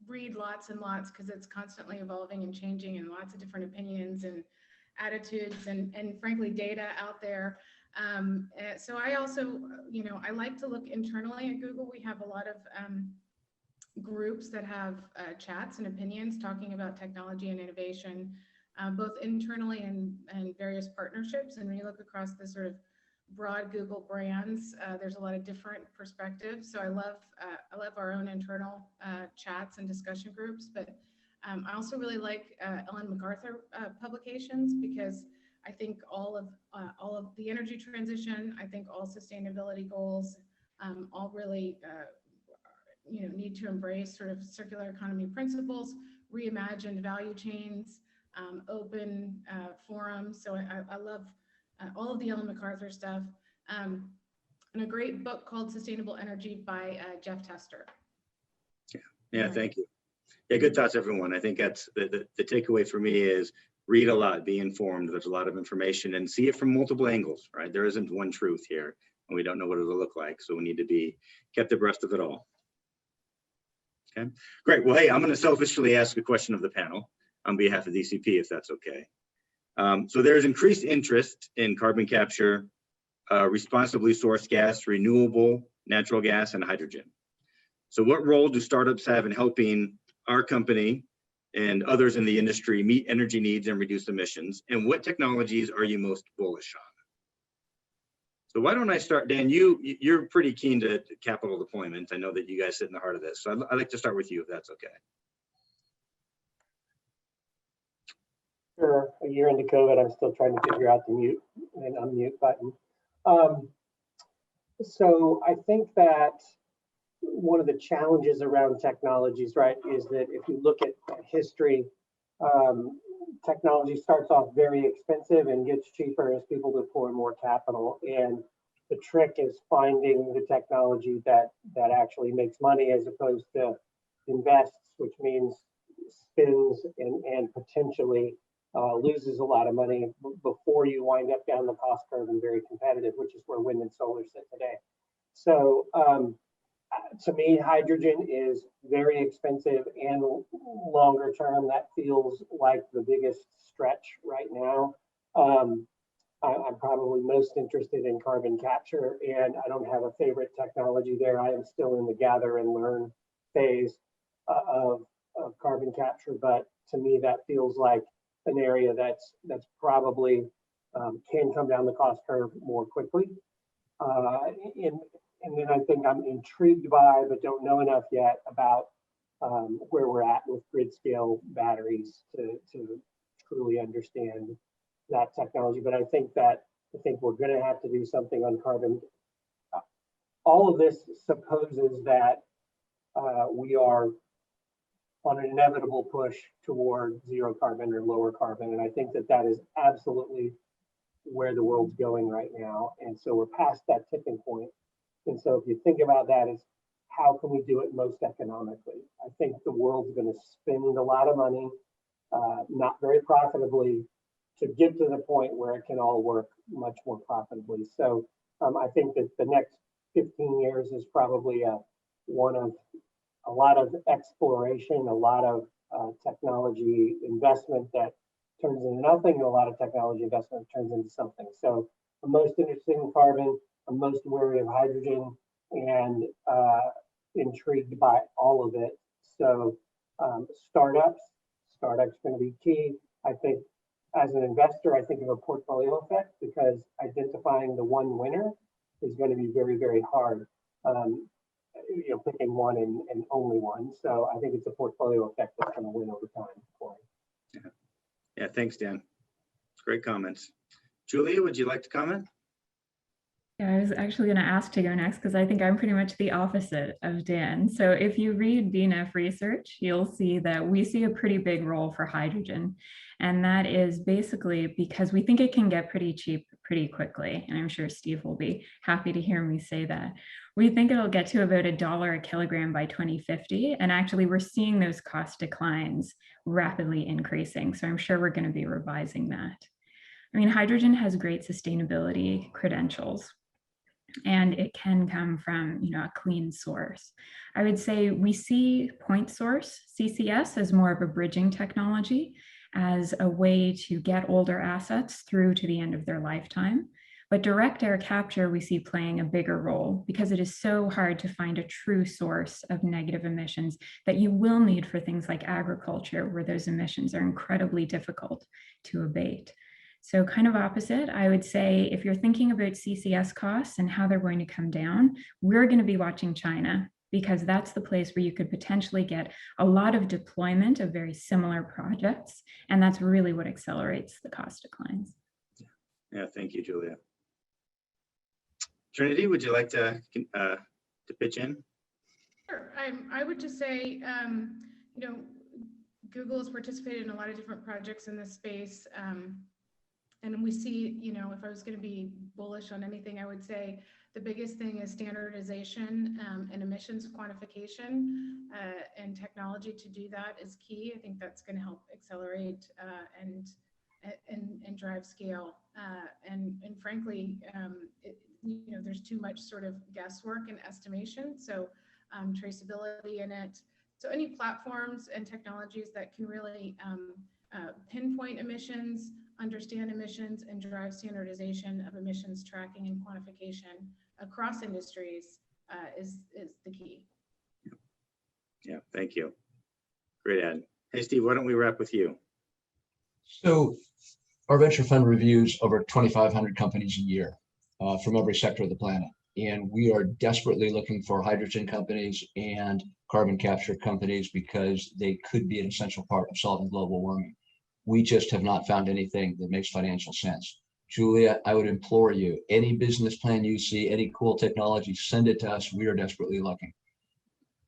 read lots and lots, because it's constantly evolving and changing, and lots of different opinions. And attitudes and frankly data out there. So I also, I like to look internally at Google. We have a lot of groups that have chats and opinions talking about technology and innovation, both internally and various partnerships. And when you look across the sort of broad Google brands, there's a lot of different perspectives. So I love our own internal chats and discussion groups, but I also really like Ellen MacArthur publications, because I think all of the energy transition, I think all sustainability goals, all really need to embrace sort of circular economy principles, reimagined value chains, open forums. So I love all of the Ellen MacArthur stuff, and a great book called Sustainable Energy by Jeff Tester. Yeah, thank you. Yeah, good thoughts, everyone. I think that's the takeaway for me is read a lot, be informed. There's a lot of information, and see it from multiple angles, right? There isn't one truth here, and we don't know what it'll look like. So we need to be kept abreast of it all. Okay, great. Well, hey, I'm going to selfishly ask a question of the panel on behalf of DCP, if that's okay. So there's increased interest in carbon capture, responsibly sourced gas, renewable natural gas, and hydrogen. So what role do startups have in helping our company and others in the industry meet energy needs and reduce emissions? And what technologies are you most bullish on? So why don't I start, Dan, you're pretty keen to capital deployment. I know that you guys sit in the heart of this. So I'd like to start with you, if that's okay. Sure. A year into COVID, I'm still trying to figure out the mute and unmute button. So I think that one of the challenges around technologies, right, is that if you look at history, technology starts off very expensive and gets cheaper as people deploy more capital. And the trick is finding the technology that actually makes money as opposed to invests, which means spins and potentially loses a lot of money before you wind up down the cost curve and very competitive, which is where wind and solar sit today. So to me, hydrogen is very expensive, and longer term, that feels like the biggest stretch right now. I'm probably most interested in carbon capture, and I don't have a favorite technology there. I am still in the gather and learn phase of carbon capture, but to me, that feels like an area that's probably can come down the cost curve more quickly. And then I think I'm intrigued by, but don't know enough yet about where we're at with grid scale batteries to truly understand that technology. But I think we're going to have to do something on carbon. All of this supposes that we are on an inevitable push toward zero carbon or lower carbon. And I think that is absolutely where the world's going right now. And so we're past that tipping point. And so if you think about that, is how can we do it most economically? I think the world's going to spend a lot of money, not very profitably, to get to the point where it can all work much more profitably. So I think that the next 15 years is probably one of a lot of exploration, a lot of technology investment that turns into nothing, and a lot of technology investment turns into something. So I'm most interested in carbon. I'm most wary of hydrogen, and intrigued by all of it. So startups going to be key. I think as an investor, I think of a portfolio effect, because identifying the one winner is going to be very, very hard. Picking one and only one. So I think it's a portfolio effect that's going to win over time for me. Yeah, thanks, Dan. Great comments. Julia, would you like to comment? Yeah, I was actually going to ask to go next, because I think I'm pretty much the opposite of Dan. So if you read BNF research, you'll see that we see a pretty big role for hydrogen. And that is basically because we think it can get pretty cheap pretty quickly. And I'm sure Steve will be happy to hear me say that. We think it'll get to about $1 a kilogram by 2050. And actually, we're seeing those cost declines rapidly increasing. So I'm sure we're going to be revising that. I mean, hydrogen has great sustainability credentials, and it can come from a clean source. I would say we see point source CCS as more of a bridging technology, as a way to get older assets through to the end of their lifetime. But direct air capture we see playing a bigger role because it is so hard to find a true source of negative emissions that you will need for things like agriculture, where those emissions are incredibly difficult to abate. So kind of opposite, I would say if you're thinking about CCS costs and how they're going to come down, we're going to be watching China, because that's the place where you could potentially get a lot of deployment of very similar projects. And that's really what accelerates the cost declines. Yeah, thank you, Julia. Trinity, would you like to pitch in? Sure. I would just say, you know, Google has participated in a lot of different projects in this space. And we see, you know, if I was going to be bullish on anything, I would say the biggest thing is standardization and emissions quantification, and technology to do that is key. I think that's going to help accelerate and drive scale. And frankly, you know, there's too much sort of guesswork and estimation. So traceability in it. So any platforms and technologies that can really pinpoint emissions, understand emissions, and drive standardization of emissions tracking and quantification across industries is the key. Yeah, thank you. Great, Ed. Hey, Steve, why don't we wrap with you? So our venture fund reviews over 2,500 companies a year from every sector of the planet. And we are desperately looking for hydrogen companies and carbon capture companies because they could be an essential part of solving global warming. We just have not found anything that makes financial sense. Julia, I would implore you, any business plan you see, any cool technology, send it to us. We are desperately looking.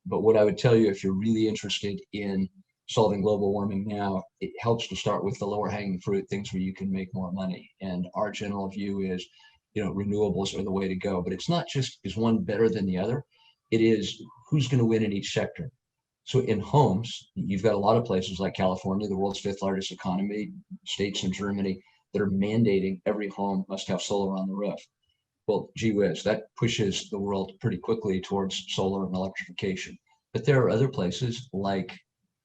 But what I would tell you, if you're really interested in solving global warming now, it helps to start with the lower hanging fruit, things where you can make more money. And our general view is, you know, renewables are the way to go. But it's not just, is one better than the other? It is who's going to win in each sector. So in homes, you've got a lot of places like California, the world's 5th largest economy, states in Germany that are mandating every home must have solar on the roof. Well, gee whiz, that pushes the world pretty quickly towards solar and electrification. But there are other places like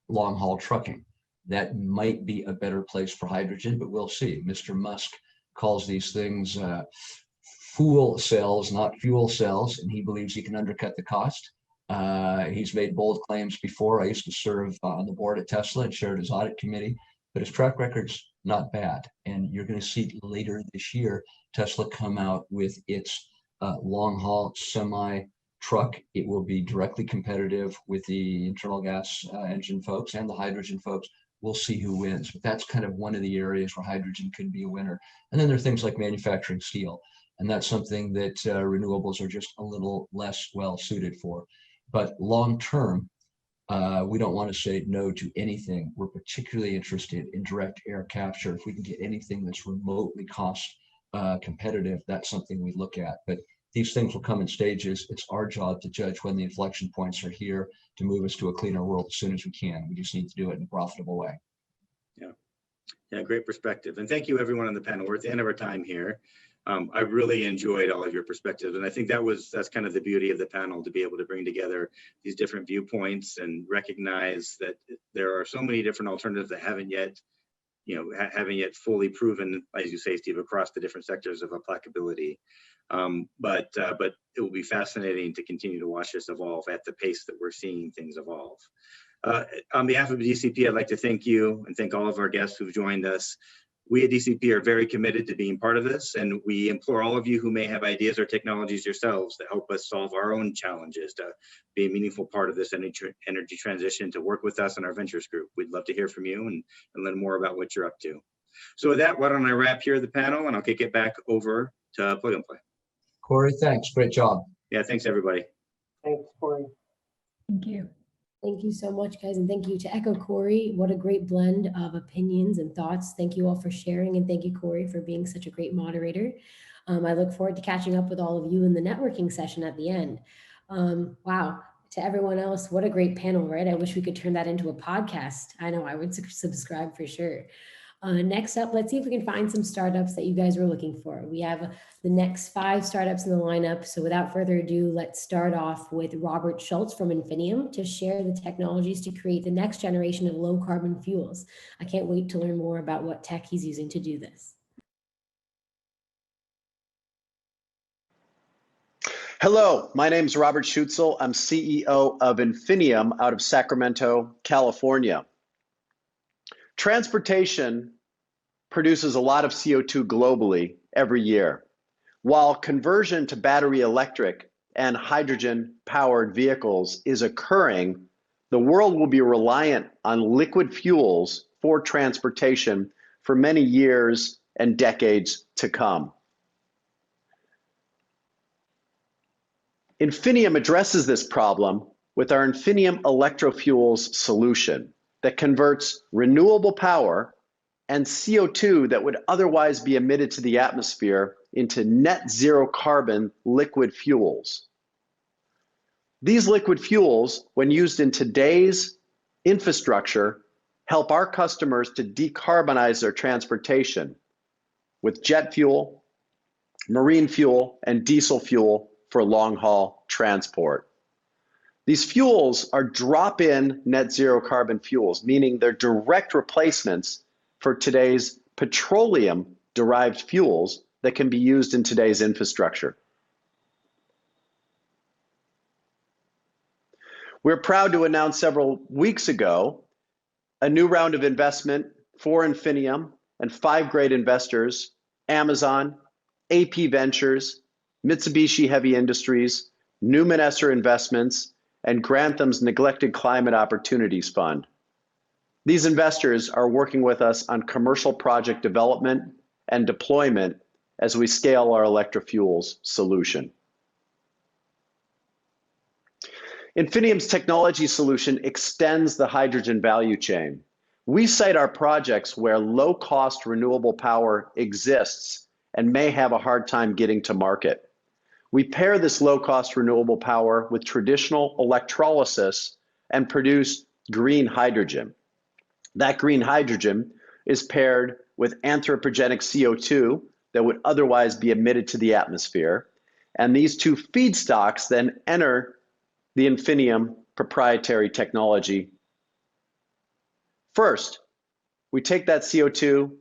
long haul trucking that might be a better place for hydrogen, but we'll see. Mr. Musk calls these things fool cells, not fuel cells, and he believes he can undercut the cost. He's made bold claims before. I used to serve on the board at Tesla and chaired his audit committee, but his track record's not bad. And you're going to see later this year, Tesla come out with its long haul semi truck. It will be directly competitive with the internal gas engine folks and the hydrogen folks. We'll see who wins, but that's kind of one of the areas where hydrogen could be a winner. And then there are things like manufacturing steel. And that's something that renewables are just a little less well suited for. But long term, we don't want to say no to anything. We're particularly interested in direct air capture. If we can get anything that's remotely cost competitive, that's something we look at. But these things will come in stages. It's our job to judge when the inflection points are here to move us to a cleaner world as soon as we can. We just need to do it in a profitable way. Yeah, great perspective. And thank you everyone on the panel. We're at the end of our time here. I really enjoyed all of your perspectives. And I think that's kind of the beauty of the panel, to be able to bring together these different viewpoints and recognize that there are so many different alternatives that haven't yet fully proven, as you say, Steve, across the different sectors of applicability. But it will be fascinating to continue to watch this evolve at the pace that we're seeing things evolve. On behalf of DCP, I'd like to thank you and thank all of our guests who've joined us. We at DCP are very committed to being part of this, and we implore all of you who may have ideas or technologies yourselves that help us solve our own challenges to be a meaningful part of this energy transition, to work with us in our ventures group. We'd love to hear from you and learn more about what you're up to. So with that, why don't I wrap here the panel, and I'll kick it back over to Plug and Play. Corey, thanks. Great job. Yeah, thanks everybody. Thanks, Corey. Thank you. Thank you so much, guys. And thank you to echo Corey. What a great blend of opinions and thoughts. Thank you all for sharing. And thank you, Corey, for being such a great moderator. I look forward to catching up with all of you in the networking session at the end. Wow. To everyone else, what a great panel, right? I wish we could turn that into a podcast. I know I would subscribe for sure. Next up, let's see if we can find some startups that you guys were looking for. We have the next 5 startups in the lineup. So without further ado, let's start off with Robert Schultz from Infinium to share the technologies to create the next generation of low carbon fuels. I can't wait to learn more about what tech he's using to do this. Hello, my name is Robert Schutzel. I'm CEO of Infinium out of Sacramento, California. Transportation produces a lot of CO2 globally every year. While conversion to battery electric and hydrogen-powered vehicles is occurring, the world will be reliant on liquid fuels for transportation for many years and decades to come. Infinium addresses this problem with our Infinium Electro Fuels solution that converts renewable power and CO2 that would otherwise be emitted to the atmosphere into net zero carbon liquid fuels. These liquid fuels, when used in today's infrastructure, help our customers to decarbonize their transportation with jet fuel, marine fuel, and diesel fuel for long-haul transport. These fuels are drop-in net zero carbon fuels, meaning they're direct replacements for today's petroleum-derived fuels that can be used in today's infrastructure. We're proud to announce several weeks ago a new round of investment for Infinium and 5 great investors: Amazon, AP Ventures, Mitsubishi Heavy Industries, Newman Esser Investments, and Grantham's Neglected Climate Opportunities Fund. These investors are working with us on commercial project development and deployment as we scale our electrofuels solution. Infinium's technology solution extends the hydrogen value chain. We cite our projects where low-cost renewable power exists and may have a hard time getting to market. We pair this low-cost renewable power with traditional electrolysis and produce green hydrogen. That green hydrogen is paired with anthropogenic CO2 that would otherwise be emitted to the atmosphere. And these 2 feedstocks then enter the Infinium proprietary technology. First, we take that CO2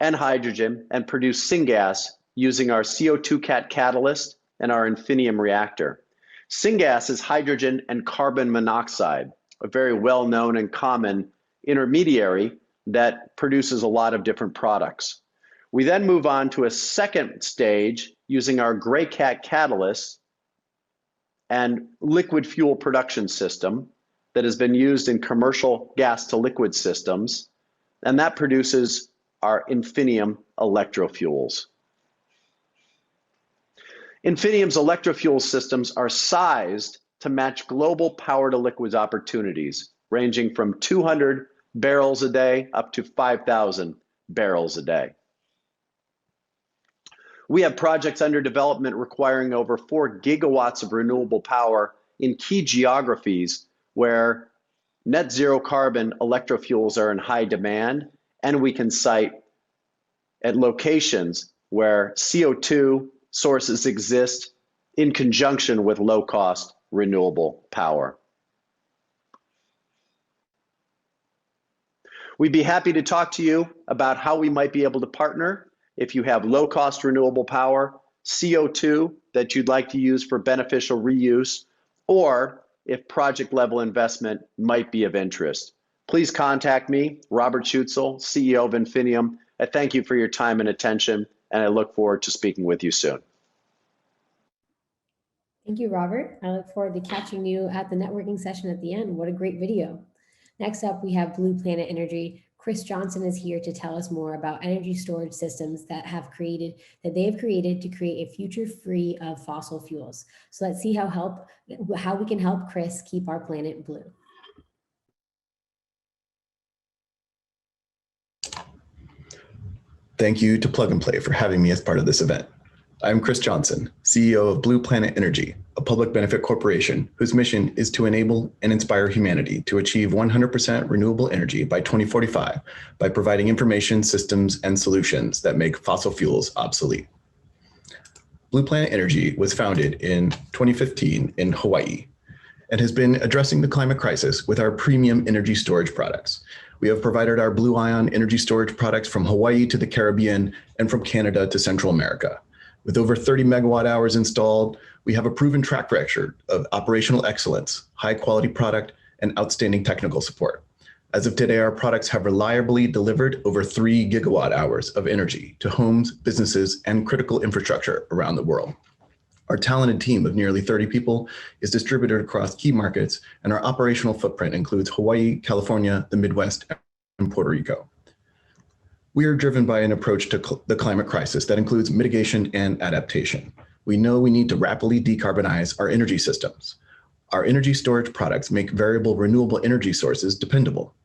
and hydrogen and produce syngas using our CO2 catalyst and our Infinium reactor. Syngas is hydrogen and carbon monoxide, a very well-known and common intermediary that produces a lot of different products. We then move on to a second stage using our gray cat catalyst and liquid fuel production system that has been used in commercial gas to liquid systems, and that produces our Infinium electrofuels. Infinium's electrofuel systems are sized to match global power to liquids opportunities, ranging from 200 barrels a day up to 5,000 barrels a day. We have projects under development requiring over 4 gigawatts of renewable power in key geographies where net zero carbon electrofuels are in high demand, and we can cite at locations where CO2 sources exist in conjunction with low-cost renewable power. We'd be happy to talk to you about how we might be able to partner if you have low-cost renewable power, CO2 that you'd like to use for beneficial reuse, or if project-level investment might be of interest. Please contact me, Robert Schutzel, CEO of Infinium. I thank you for your time and attention, and I look forward to speaking with you soon. Thank you, Robert. I look forward to catching you at the networking session at the end. What a great video. Next up, we have Blue Planet Energy. Chris Johnson is here to tell us more about energy storage systems that they have created to create a future free of fossil fuels. So let's see how we can help Chris keep our planet blue. Thank you to Plug and Play for having me as part of this event. I'm Chris Johnson, CEO of Blue Planet Energy, a public benefit corporation whose mission is to enable and inspire humanity to achieve 100% renewable energy by 2045 by providing information, systems, and solutions that make fossil fuels obsolete. Blue Planet Energy was founded in 2015 in Hawaii and has been addressing the climate crisis with our premium energy storage products. We have provided our Blue Ion energy storage products from Hawaii to the Caribbean and from Canada to Central America. With over 30 megawatt hours installed, we have a proven track record of operational excellence, high quality product, and outstanding technical support. As of today, our products have reliably delivered over 3 gigawatt hours of energy to homes, businesses, and critical infrastructure around the world. Our talented team of nearly 30 people is distributed across key markets, and our operational footprint includes Hawaii, California, the Midwest, and Puerto Rico. We are driven by an approach to the climate crisis that includes mitigation and adaptation. We know we need to rapidly decarbonize our energy systems. Our energy storage products make variable renewable energy sources dependable.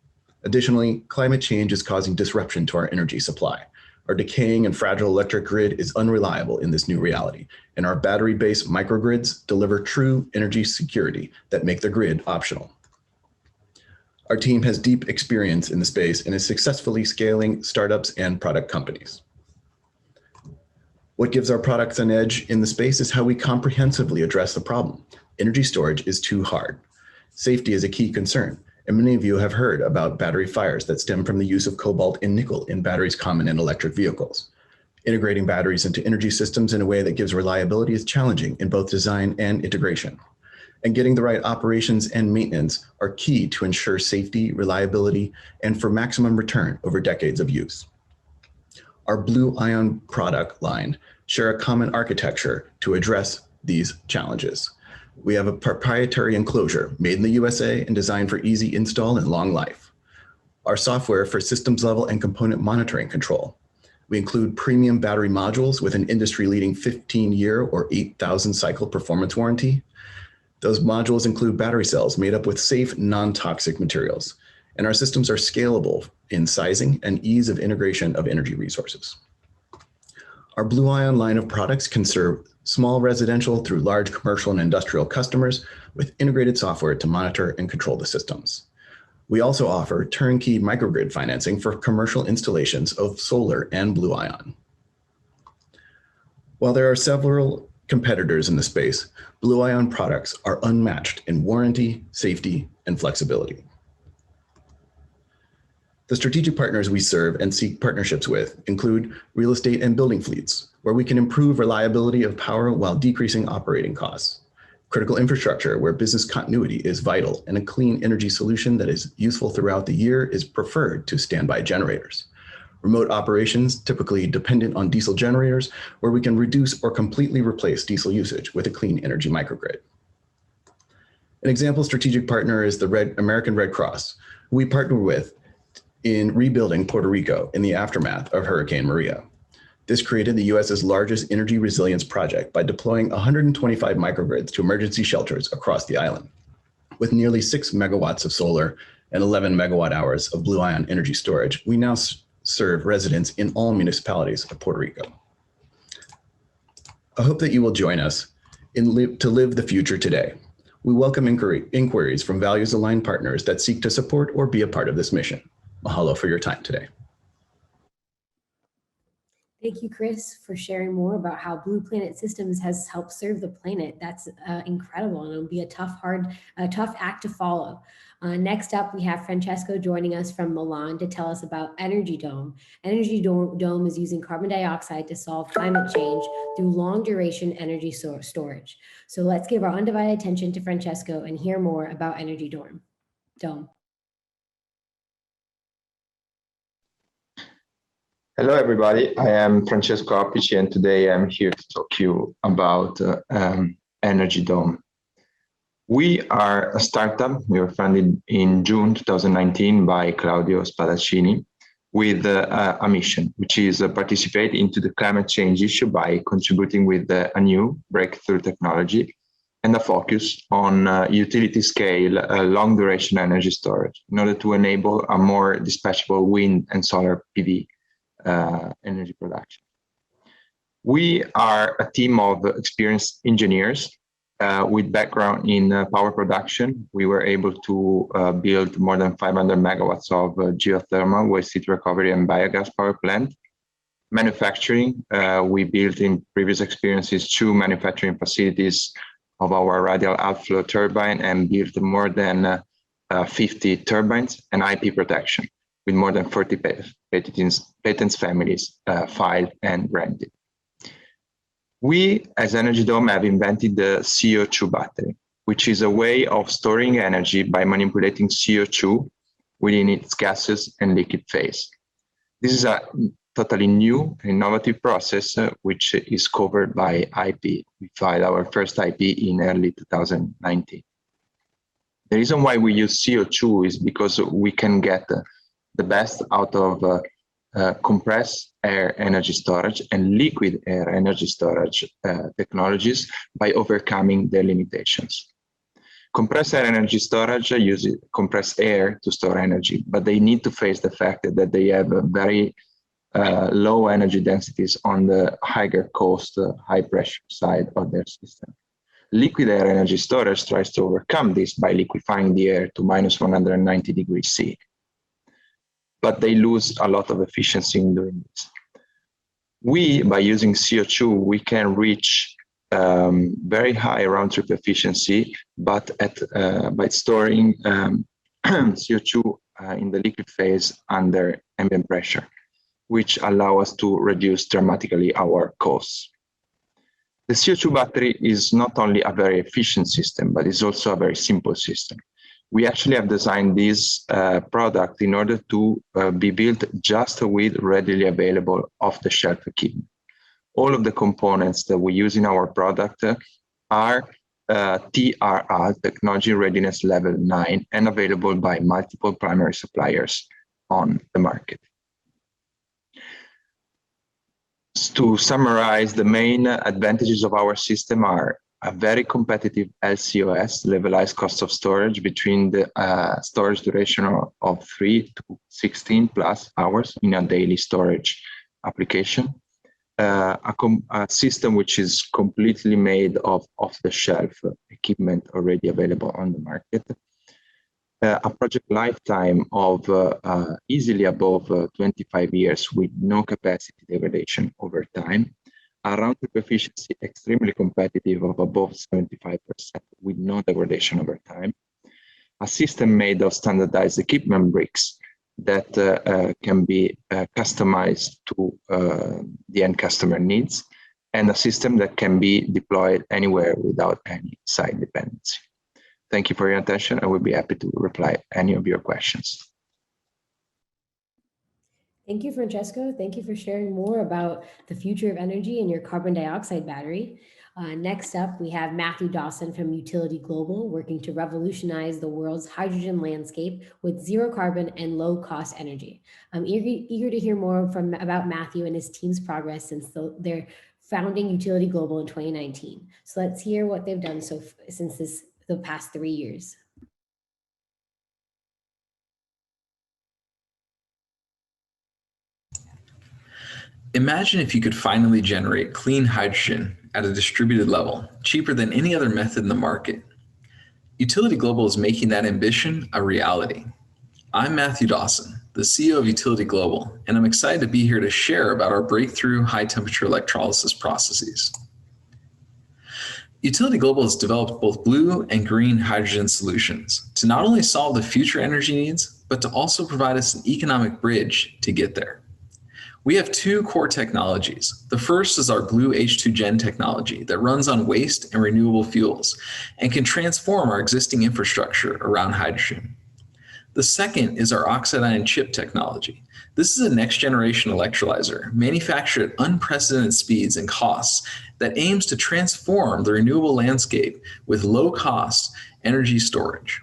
Additionally, climate change is causing disruption to our energy supply. Our decaying and fragile electric grid is unreliable in this new reality, and our battery-based microgrids deliver true energy security that make the grid optional. Our team has deep experience in the space and is successfully scaling startups and product companies. What gives our products an edge in the space is how we comprehensively address the problem. Energy storage is too hard. Safety is a key concern, and many of you have heard about battery fires that stem from the use of cobalt and nickel in batteries common in electric vehicles. Integrating batteries into energy systems in a way that gives reliability is challenging in both design and integration. And getting the right operations and maintenance are key to ensure safety, reliability, and for maximum return over decades of use. Our Blue Ion product line share a common architecture to address these challenges. We have a proprietary enclosure made in the USA and designed for easy install and long life. Our software for systems level and component monitoring control. We include premium battery modules with an industry-leading 15-year or 8,000 cycle performance warranty. Those modules include battery cells made up with safe, non-toxic materials, and our systems are scalable in sizing and ease of integration of energy resources. Our Blue Ion line of products can serve small residential through large commercial and industrial customers with integrated software to monitor and control the systems. We also offer turnkey microgrid financing for commercial installations of solar and Blue Ion. While there are several competitors in the space, Blue Ion products are unmatched in warranty, safety, and flexibility. The strategic partners we serve and seek partnerships with include real estate and building fleets, where we can improve reliability of power while decreasing operating costs. Critical infrastructure, where business continuity is vital and a clean energy solution that is useful throughout the year is preferred to standby generators. Remote operations, typically dependent on diesel generators, where we can reduce or completely replace diesel usage with a clean energy microgrid. An example strategic partner is the American Red Cross, who we partner with in rebuilding Puerto Rico in the aftermath of Hurricane Maria. This created the US's largest energy resilience project by deploying 125 microgrids to emergency shelters across the island. With nearly 6 megawatts of solar and 11 megawatt hours of Blue Ion energy storage, we now serve residents in all municipalities of Puerto Rico. I hope that you will join us to live the future today. We welcome inquiries from values-aligned partners that seek to support or be a part of this mission. Mahalo for your time today. Thank you, Chris, for sharing more about how Blue Planet Systems has helped serve the planet. That's incredible, and it'll be a tough act to follow. Next up, we have Francesco joining us from Milan to tell us about Energy Dome. Energy Dome is using carbon dioxide to solve climate change through long-duration energy storage. So let's give our undivided attention to Francesco and hear more about Energy Dome. Hello, everybody. I am Francesco Appici, and today I'm here to talk to you about Energy Dome. We are a startup. We were founded in June 2019 by Claudio Spadaccini with a mission, which is participate into the climate change issue by contributing with a new breakthrough technology and a focus on utility scale long duration energy storage in order to enable a more dispatchable wind and solar PV energy production. We are a team of experienced engineers with background in power production. We were able to build more than 500 megawatts of geothermal, waste heat recovery, and biogas power plant. Manufacturing, we built in previous experiences 2 manufacturing facilities of our radial outflow turbine and built more than 50 turbines and IP protection with more than 40 patents families filed and granted. We, as Energy Dome, have invented the CO2 battery, which is a way of storing energy by manipulating CO2 within its gases and liquid phase. This is a totally new, innovative process, which is covered by IP. We filed our first IP in early 2019. The reason why we use CO2 is because we can get the best out of compressed air energy storage and liquid air energy storage technologies by overcoming their limitations. Compressed air energy storage uses compressed air to store energy, but they need to face the fact that they have a very low energy densities on the higher cost, high pressure side of their system. Liquid air energy storage tries to overcome this by liquefying the air to minus 190 degrees C. But they lose a lot of efficiency in doing this. We, by using CO2, we can reach very high round trip efficiency, but by storing CO2 in the liquid phase under ambient pressure, which allow us to reduce dramatically our costs. The CO2 battery is not only a very efficient system, but it's also a very simple system. We actually have designed this product in order to be built just with readily available off-the-shelf equipment. All of the components that we use in our product are TRL, Technology Readiness Level 9, and available by multiple primary suppliers on the market. To summarize, the main advantages of our system are a very competitive LCOS, levelized cost of storage, between the storage duration of 3 to 16 plus hours in a daily storage application. A system which is completely made of off-the-shelf equipment already available on the market. A project lifetime of easily above 25 years with no capacity degradation over time. A round-trip efficiency extremely competitive of above 75% with no degradation over time. A system made of standardized equipment bricks that can be customized to the end customer needs, and a system that can be deployed anywhere without any site dependency. Thank you for your attention. I will be happy to reply any of your questions. Thank you, Francesco. Thank you for sharing more about the future of energy and your carbon dioxide battery. Next up, we have Matthew Dawson from Utility Global, working to revolutionize the world's hydrogen landscape with zero carbon and low cost energy. I'm eager to hear more about Matthew and his team's progress since their founding Utility Global in 2019. So let's hear what they've done since the past 3 years. Imagine if you could finally generate clean hydrogen at a distributed level, cheaper than any other method in the market. Utility Global is making that ambition a reality. I'm Matthew Dawson, the CEO of Utility Global, and I'm excited to be here to share about our breakthrough high-temperature electrolysis processes. Utility Global has developed both blue and green hydrogen solutions to not only solve the future energy needs, but to also provide us an economic bridge to get there. We have 2 core technologies. The first is our blue H2gen technology that runs on waste and renewable fuels and can transform our existing infrastructure around hydrogen. The second is our oxide ion chip technology. This is a next generation electrolyzer manufactured at unprecedented speeds and costs that aims to transform the renewable landscape with low cost energy storage.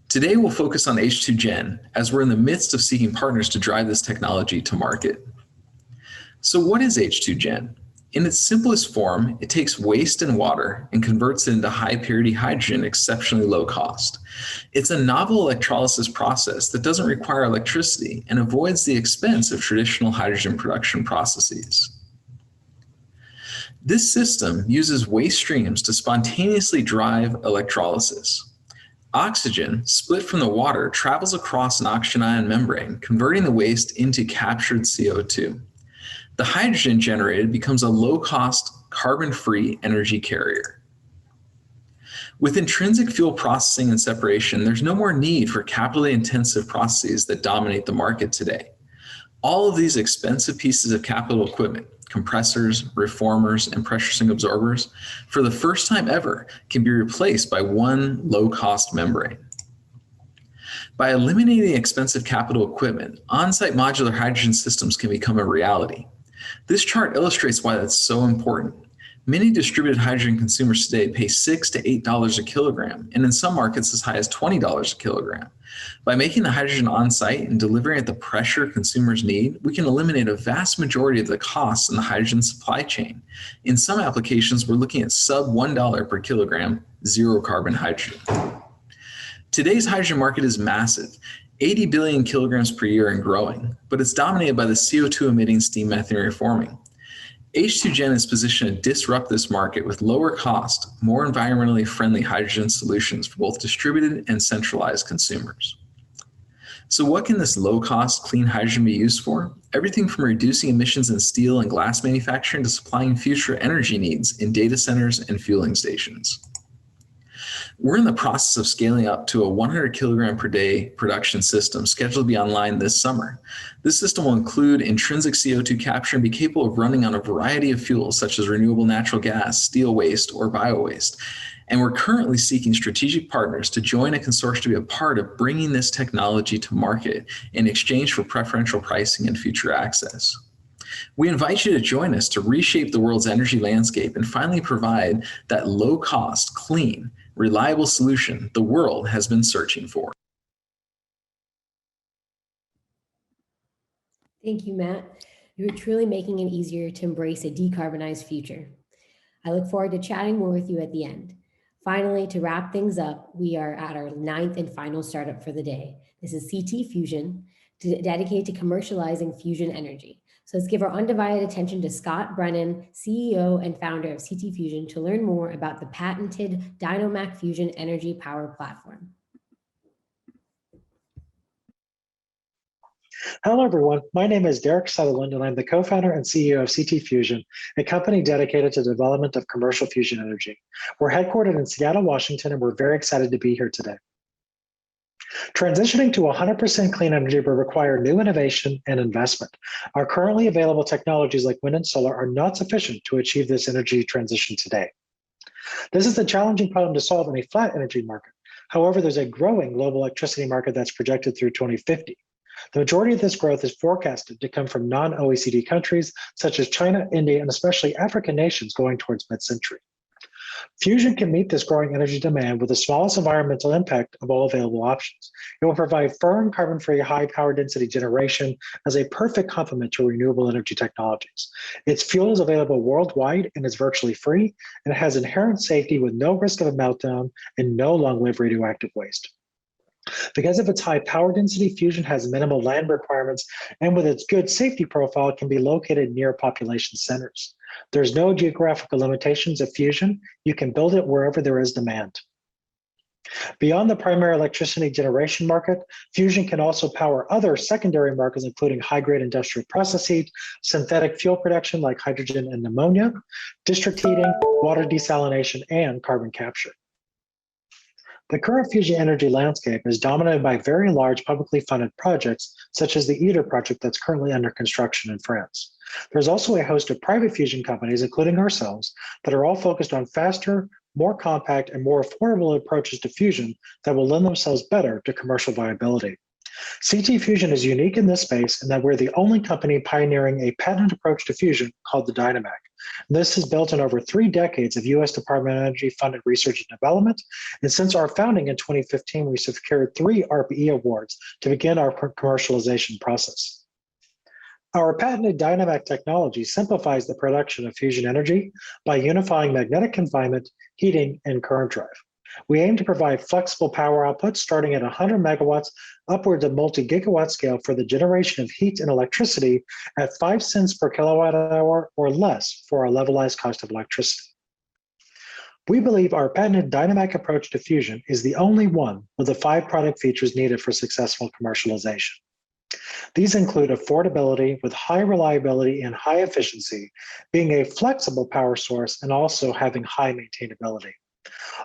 Today we'll focus on H2gen as we're in the midst of seeking partners to drive this technology to market. So what is H2gen? In its simplest form, it takes waste and water and converts it into high purity hydrogen at exceptionally low cost. It's a novel electrolysis process that doesn't require electricity and avoids the expense of traditional hydrogen production processes. This system uses waste streams to spontaneously drive electrolysis. Oxygen, split from the water, travels across an oxygen ion membrane, converting the waste into captured CO2. The hydrogen generated becomes a low-cost, carbon-free energy carrier. With intrinsic fuel processing and separation, there's no more need for capitally intensive processes that dominate the market today. All of these expensive pieces of capital equipment, compressors, reformers, and pressure sink absorbers, for the first time ever, can be replaced by one low-cost membrane. By eliminating expensive capital equipment, on-site modular hydrogen systems can become a reality. This chart illustrates why that's so important. Many distributed hydrogen consumers today pay $6 to $8 a kilogram, and in some markets as high as $20 a kilogram. By making the hydrogen on-site and delivering at the pressure consumers need, we can eliminate a vast majority of the costs in the hydrogen supply chain. In some applications, we're looking at sub $1 per kilogram, zero carbon hydrogen. Today's hydrogen market is massive, 80 billion kilograms per year and growing, but it's dominated by the CO2 emitting steam methane reforming. H2gen is positioned to disrupt this market with lower cost, more environmentally friendly hydrogen solutions for both distributed and centralized consumers. So what can this low-cost clean hydrogen be used for? Everything from reducing emissions in steel and glass manufacturing to supplying future energy needs in data centers and fueling stations. We're in the process of scaling up to a 100 kilogram per day production system scheduled to be online this summer. This system will include intrinsic CO2 capture and be capable of running on a variety of fuels such as renewable natural gas, steel waste, or bio-waste. And we're currently seeking strategic partners to join a consortium to be a part of bringing this technology to market in exchange for preferential pricing and future access. We invite you to join us to reshape the world's energy landscape and finally provide that low-cost, clean, reliable solution the world has been searching for. Thank you, Matt. You are truly making it easier to embrace a decarbonized future. I look forward to chatting more with you at the end. Finally, to wrap things up, we are at our 9th and final startup for the day. This is CT Fusion, dedicated to commercializing fusion energy. So let's give our undivided attention to Scott Brennan, CEO and founder of CT Fusion, to learn more about the patented Dynomac Fusion Energy Power Platform. Hello, everyone. My name is Derek Sutherland, and I'm the co-founder and CEO of CT Fusion, a company dedicated to the development of commercial fusion energy. We're headquartered in Seattle, Washington, and we're very excited to be here today. Transitioning to 100% clean energy will require new innovation and investment. Our currently available technologies like wind and solar are not sufficient to achieve this energy transition today. This is a challenging problem to solve in a flat energy market. However, there's a growing global electricity market that's projected through 2050. The majority of this growth is forecasted to come from non-OECD countries such as China, India, and especially African nations going towards mid-century. Fusion can meet this growing energy demand with the smallest environmental impact of all available options. It will provide firm, carbon-free, high power density generation as a perfect complement to renewable energy technologies. Its fuel is available worldwide and is virtually free, and it has inherent safety with no risk of a meltdown and no long-lived radioactive waste. Because of its high power density, fusion has minimal land requirements, and with its good safety profile, it can be located near population centers. There's no geographical limitations of fusion. You can build it wherever there is demand. Beyond the primary electricity generation market, fusion can also power other secondary markets, including high-grade industrial process heat, synthetic fuel production like hydrogen and ammonia, district heating, water desalination, and carbon capture. The current fusion energy landscape is dominated by very large publicly funded projects, such as the ITER project that's currently under construction in France. There's also a host of private fusion companies, including ourselves, that are all focused on faster, more compact, and more affordable approaches to fusion that will lend themselves better to commercial viability. CT Fusion is unique in this space in that we're the only company pioneering a patented approach to fusion called the Dynomac. This is built on over 3 decades of U.S. Department of Energy funded research and development. And since our founding in 2015, we secured 3 RPE awards to begin our commercialization process. Our patented Dynomac technology simplifies the production of fusion energy by unifying magnetic confinement, heating, and current drive. We aim to provide flexible power outputs starting at 100 megawatts upwards of multi-gigawatt scale for the generation of heat and electricity at 5 cents per kilowatt hour or less for our levelized cost of electricity. We believe our patented dynamic approach to fusion is the only one with the 5 product features needed for successful commercialization. These include affordability with high reliability and high efficiency, being a flexible power source, and also having high maintainability.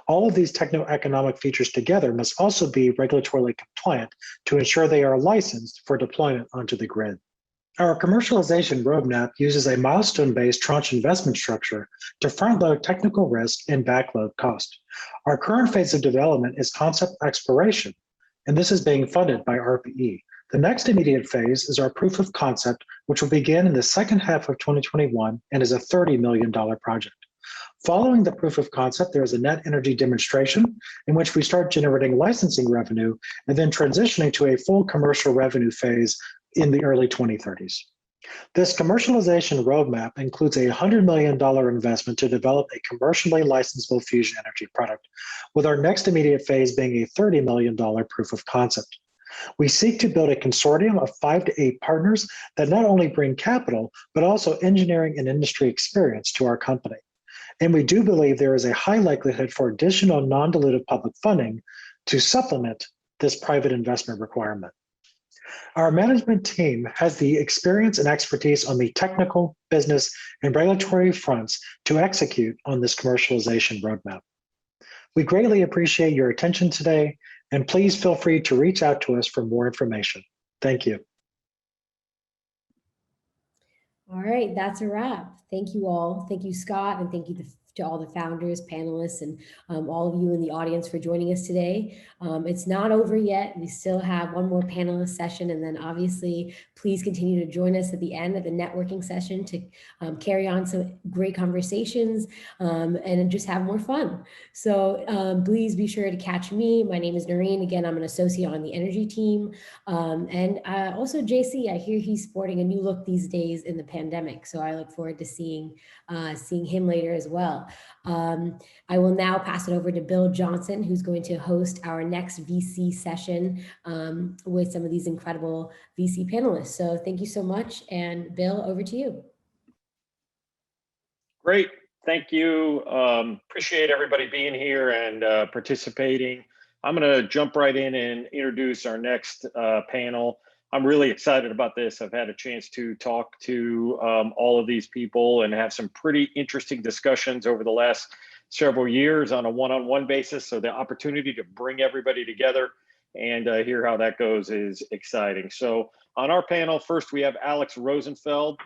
All of these techno-economic features together must also be regulatorily compliant to ensure they are licensed for deployment onto the grid. Our commercialization roadmap uses a milestone-based tranche investment structure to front-load technical risk and backload cost. Our current phase of development is concept exploration, and this is being funded by RPE. The next immediate phase is our proof of concept, which will begin in the second half of 2021 and is a $30 million project. Following the proof of concept, there is a net energy demonstration in which we start generating licensing revenue and then transitioning to a full commercial revenue phase in the early 2030s. This commercialization roadmap includes a $100 million investment to develop a commercially licensable fusion energy product, with our next immediate phase being a $30 million proof of concept. We seek to build a consortium of 5 to 8 partners that not only bring capital, but also engineering and industry experience to our company. And we do believe there is a high likelihood for additional non-dilutive public funding to supplement this private investment requirement. Our management team has the experience and expertise on the technical, business, and regulatory fronts to execute on this commercialization roadmap. We greatly appreciate your attention today, and please feel free to reach out to us for more information. Thank you. All right, that's a wrap. Thank you all. Thank you, Scott, and thank you to all the founders, panelists, and all of you in the audience for joining us today. It's not over yet. We still have one more panelist session, and then obviously, please continue to join us at the end of the networking session to carry on some great conversations and just have more fun. So please be sure to catch me. My name is Noreen. Again, I'm an associate on the energy team. And also JC, I hear he's sporting a new look these days in the pandemic. So I look forward to seeing him later as well. I will now pass it over to Bill Johnson, who's going to host our next VC session with some of these incredible VC panelists. So thank you so much. And Bill, over to you. Great. Thank you. Appreciate everybody being here and participating. I'm going to jump right in and introduce our next panel. I'm really excited about this. I've had a chance to talk to all of these people and have some pretty interesting discussions over the last several years on a one-on-one basis. So the opportunity to bring everybody together and hear how that goes is exciting. So on our panel, first we have Alex Rosenfeld.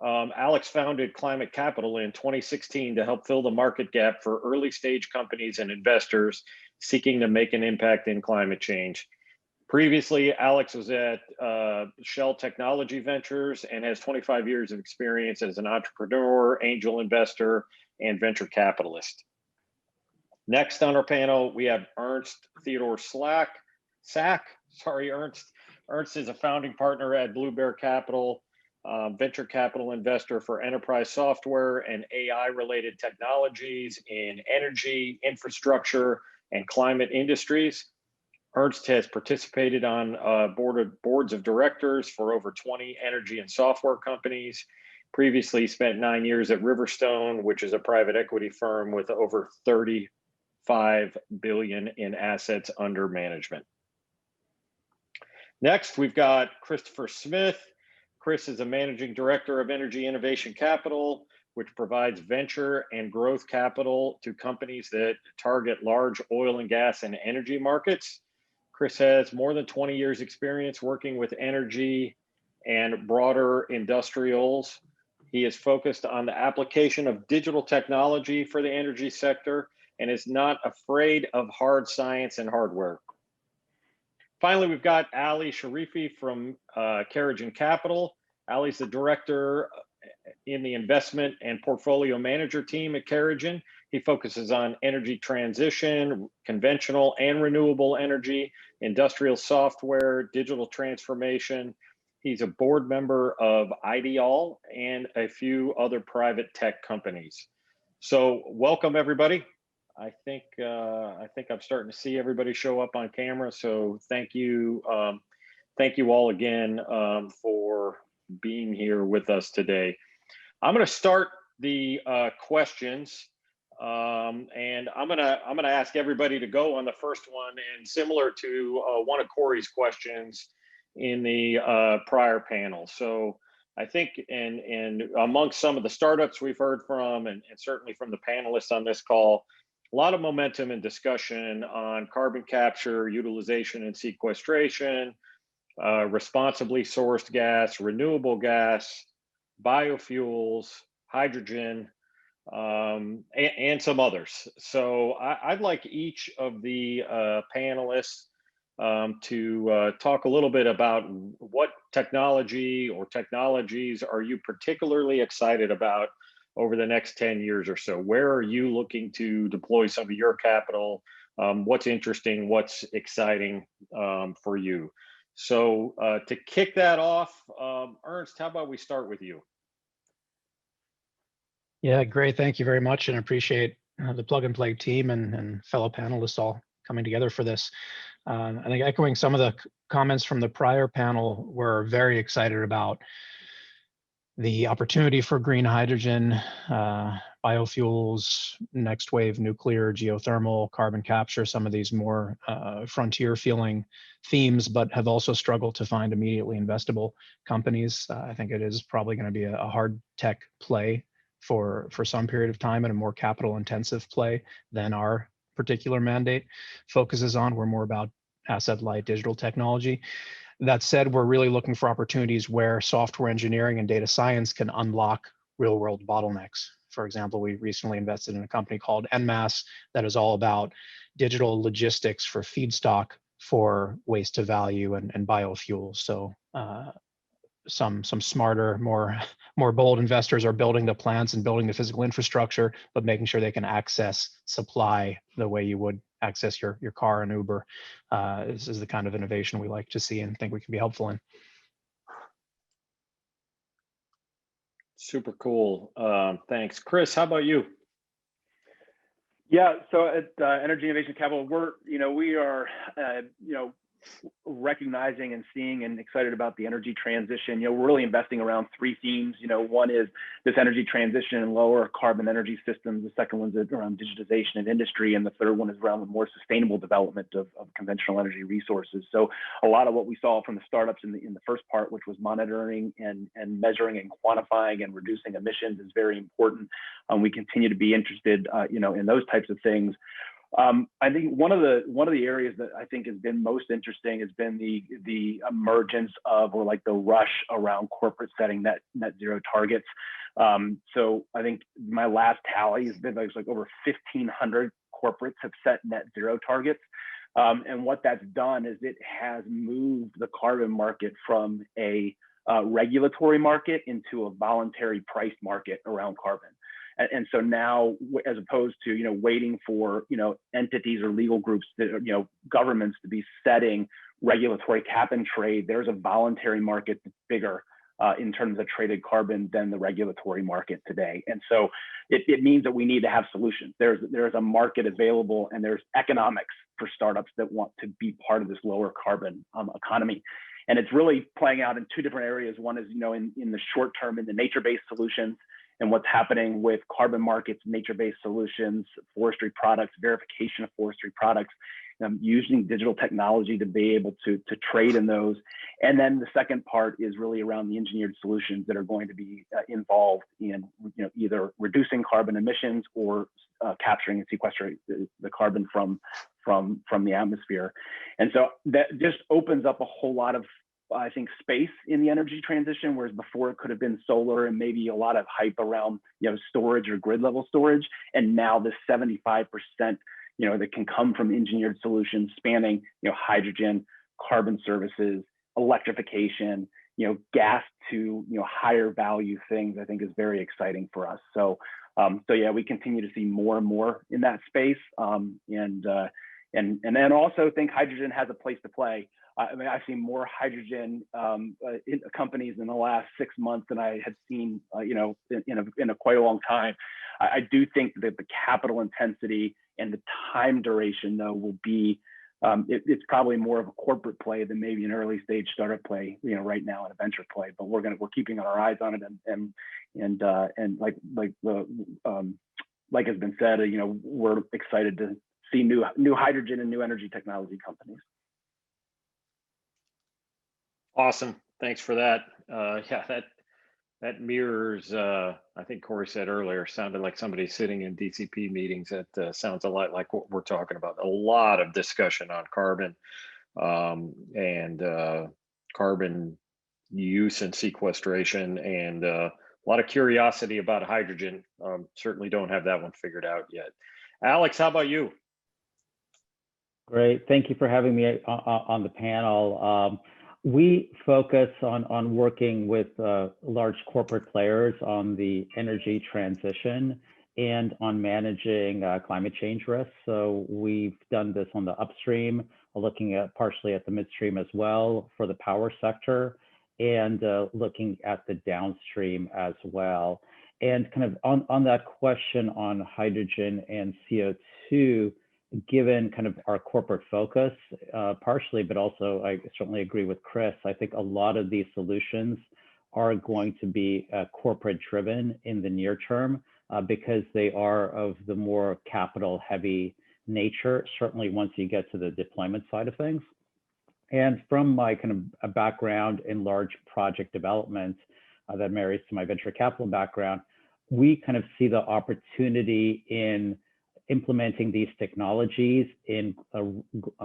Alex founded Climate Capital in 2016 to help fill the market gap for early stage companies and investors seeking to make an impact in climate change. Previously, Alex was at Shell Technology Ventures and has 25 years of experience as an entrepreneur, angel investor, and venture capitalist. Next on our panel, we have Ernst Theodore Sack. Ernst is a founding partner at Blue Bear Capital, venture capital investor for enterprise software and AI-related technologies in energy, infrastructure, and climate industries. Ernst has participated on boards of directors for over 20 energy and software companies. Previously spent 9 years at Riverstone, which is a private equity firm with over 35 billion in assets under management. Next, we've got Christopher Smith. Chris is a managing director of Energy Innovation Capital, which provides venture and growth capital to companies that target large oil and gas and energy markets. Chris has more than 20 years experience working with energy and broader industrials. He is focused on the application of digital technology for the energy sector and is not afraid of hard science and hardware. Finally, we've got Ali Sharifi from Carrigan Capital. Ali's the director in the investment and portfolio manager team at Carrigan. He focuses on energy transition, conventional and renewable energy, industrial software, digital transformation. He's a board member of Ideal and a few other private tech companies. So welcome everybody. I think I'm starting to see everybody show up on camera. So thank you all again for being here with us today. I'm going to start the questions, and I'm gonna ask everybody to go on the first one, and similar to one of Corey's questions in the prior panel. So I think, and amongst some of the startups we've heard from, and certainly from the panelists on this call, a lot of momentum and discussion on carbon capture, utilization, and sequestration, responsibly sourced gas, renewable gas, biofuels, hydrogen, and some others. So I'd like each of the panelists to talk a little bit about what technology or technologies are you particularly excited about over the next 10 years or so. Where are you looking to deploy some of your capital? What's interesting, what's exciting for you? So to kick that off, Ernst, how about we start with you? Yeah, great. Thank you very much, and appreciate the Plug and Play team and fellow panelists all coming together for this. I think echoing some of the comments from the prior panel, we're very excited about the opportunity for green hydrogen, biofuels, next wave nuclear, geothermal, carbon capture, some of these more frontier feeling themes, but have also struggled to find immediately investable companies. I think it is probably going to be a hard tech play for some period of time, and a more capital intensive play than our particular mandate focuses on. We're more about asset light digital technology. That said, we're really looking for opportunities where software engineering and data science can unlock real world bottlenecks. For example, we recently invested in a company called Enmass that is all about digital logistics for feedstock for waste to value and biofuels. So some smarter, more bold investors are building the plants and building the physical infrastructure, but making sure they can access supply the way you would access your car and Uber. This is the kind of innovation we like to see and think we can be helpful in. Super cool. Thanks. Chris, how about you? Yeah, so at Energy Innovation Capital, we are recognizing and seeing and excited about the energy transition. We're really investing around three themes. One is this energy transition and lower carbon energy systems. The second one's around digitization of industry, and the third one is around the more sustainable development of conventional energy resources. So a lot of what we saw from the startups in the first part, which was monitoring and measuring and quantifying and reducing emissions, is very important. We continue to be interested, in those types of things. I think one of the areas that I think has been most interesting has been the emergence of, or like the rush around corporate setting net zero targets. So I think my last tally has been like over 1,500 corporates have set net zero targets. And what that's done is it has moved the carbon market from a regulatory market into a voluntary price market around carbon. And so now, as opposed to waiting for entities or legal groups that governments to be setting regulatory cap and trade, there's a voluntary market that's bigger in terms of traded carbon than the regulatory market today. And so it means that we need to have solutions. There's a market available, and there's economics for startups that want to be part of this lower carbon economy. And it's really playing out in two different areas. One is in the short term in the nature-based solutions, and what's happening with carbon markets, nature-based solutions, forestry products, verification of forestry products, using digital technology to be able to trade in those. And then the second part is really around the engineered solutions that are going to be involved in either reducing carbon emissions or capturing and sequestering the carbon from the atmosphere. And so that just opens up a whole lot of, I think, space in the energy transition, whereas before it could have been solar and maybe a lot of hype around storage or grid level storage. And now this 75% that can come from engineered solutions spanning hydrogen, carbon services, electrification, gas to higher value things, I think is very exciting for us. So yeah, we continue to see more and more in that space, and then also think hydrogen has a place to play. I mean, I've seen more hydrogen companies in the last 6 months than I had seen, in a quite a long time. I do think that the capital intensity and the time duration, though, will be, it's probably more of a corporate play than maybe an early stage startup play, right now in a venture play. But we're keeping our eyes on it, and like has been said, we're excited to see new hydrogen and new energy technology companies. Awesome. Thanks for that. Yeah, that mirrors, I think Corey said earlier, sounded like somebody sitting in DCP meetings. That sounds a lot like what we're talking about. A lot of discussion on carbon and carbon use and sequestration, and a lot of curiosity about hydrogen. Certainly don't have that one figured out yet. Alex, how about you? Great. Thank you for having me on the panel. We focus on working with large corporate players on the energy transition and on managing climate change risks. So we've done this on the upstream, looking at partially at the midstream as well for the power sector, and looking at the downstream as well. And kind of on that question on hydrogen and CO2, given kind of our corporate focus, partially, but also I certainly agree with Chris. I think a lot of these solutions are going to be corporate driven in the near term because they are of the more capital heavy nature, certainly once you get to the deployment side of things. And from my kind of a background in large project development that marries to my venture capital background, we kind of see the opportunity in implementing these technologies in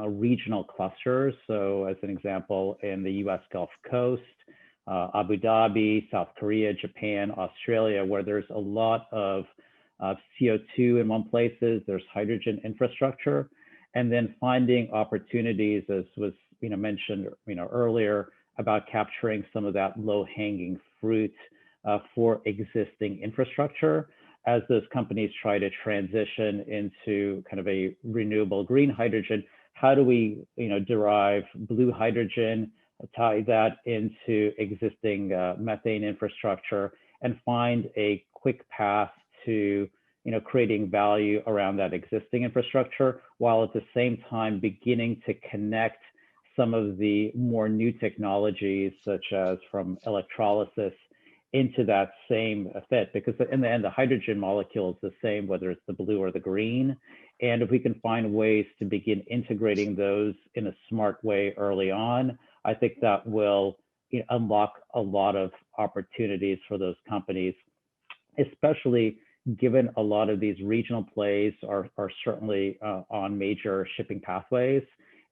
regional clusters. So as an example, in the US Gulf Coast, Abu Dhabi, South Korea, Japan, Australia, where there's a lot of CO2 in one places, there's hydrogen infrastructure, and then finding opportunities, as was mentioned earlier, about capturing some of that low-hanging fruit for existing infrastructure as those companies try to transition into kind of a renewable green hydrogen. How do we derive blue hydrogen, tie that into existing methane infrastructure, and find a quick path to creating value around that existing infrastructure, while at the same time beginning to connect some of the more new technologies, such as from electrolysis, into that same fit, because in the end, the hydrogen molecule is the same, whether it's the blue or the green. And if we can find ways to begin integrating those in a smart way early on, I think that will unlock a lot of opportunities for those companies, especially given a lot of these regional plays are certainly on major shipping pathways.